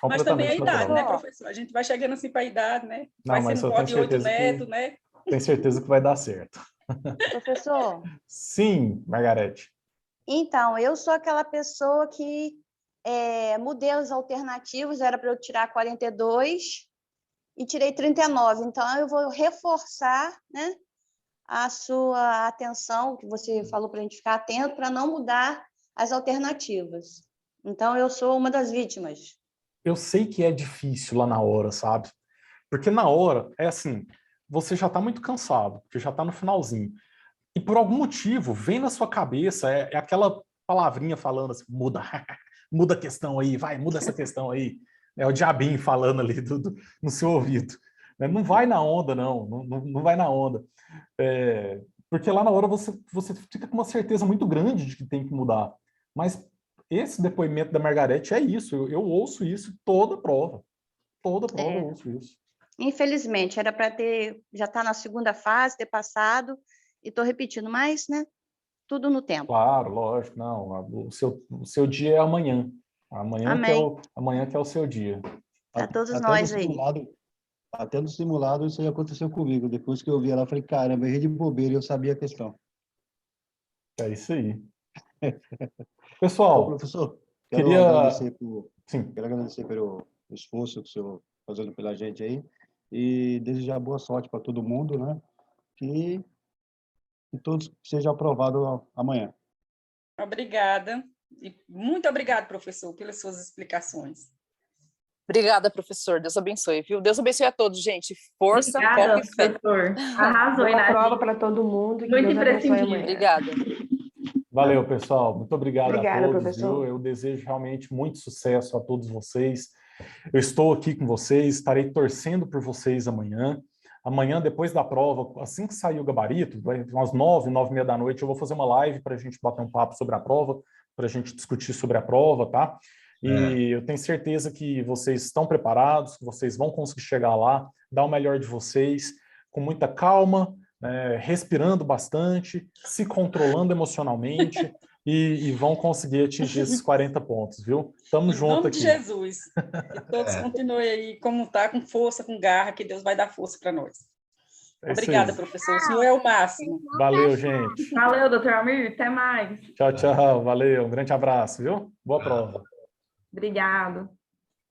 Mas também é a idade, natural. né, professor? A gente vai chegando assim para a idade, né? Não, vai sendo pode 8 netos, né? Tenho certeza que vai dar certo. Professor? Sim, Margarete. Então, eu sou aquela pessoa que mudei as alternativas, era para eu tirar 42 e tirei 39. Então, eu vou reforçar, né, a sua atenção, que você falou para a gente ficar atento, para não mudar as alternativas. Então, eu sou uma das vítimas. Eu sei que é difícil lá na hora, sabe? Porque na hora, é assim, você já está muito cansado, porque já está no finalzinho. E por algum motivo, vem na sua cabeça, é aquela palavrinha falando assim, muda, muda a questão aí, vai, muda essa questão aí. É o diabinho falando ali no seu ouvido. Não vai na onda, não vai na onda. Porque lá na hora você fica com uma certeza muito grande de que tem que mudar. Mas esse depoimento da Margarete é isso, eu ouço isso toda prova. Toda prova eu ouço isso. Infelizmente, era para já estar na segunda fase, ter passado, e estou repetindo, mas, né, tudo no tempo. Claro, lógico, não, o seu dia é amanhã. Amanhã que é o seu dia. Para todos nós aí. Até no simulado isso aí aconteceu comigo. Depois que eu vi ela, eu falei, caramba, errei de bobeira e eu sabia a questão. É isso aí. Pessoal, professor, quero agradecer pelo esforço que o senhor está fazendo pela gente aí e desejar boa sorte para todo mundo, né? Que todos sejam aprovados amanhã. Obrigada. E muito obrigado, professor, pelas suas explicações. Obrigada, professor. Deus abençoe, viu? Deus abençoe a todos, gente. Força, obrigada, foco e fé. professor. Arrasou, boa prova para todo mundo. Muito imprescindível. Obrigada. Valeu, pessoal. Muito obrigado a todos. Professor. Eu desejo realmente muito sucesso a todos vocês. Eu estou aqui com vocês, estarei torcendo por vocês amanhã. Amanhã, depois da prova, assim que sair o gabarito, umas 9h30 da noite, eu vou fazer uma live para a gente bater um papo sobre a prova, para a gente discutir sobre a prova, tá? E eu tenho certeza que vocês estão preparados, que vocês vão conseguir chegar lá, dar o melhor de vocês, com muita calma, respirando bastante, se controlando emocionalmente e vão conseguir atingir esses 40 pontos, viu? Tamo junto aqui. Em nome de Jesus. Que todos continuem aí como tá, com força, com garra, que Deus vai dar força para nós. Obrigada, professor. O senhor é o máximo. Valeu, gente. Valeu, doutor Almir. Até mais. Tchau, tchau. Valeu. Um grande abraço, viu? Boa prova. Obrigado.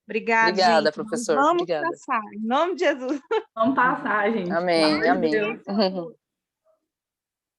Obrigada, gente. professor. Vamos Obrigada. passar, em nome de Jesus. Vamos passar, gente. Amém, amém.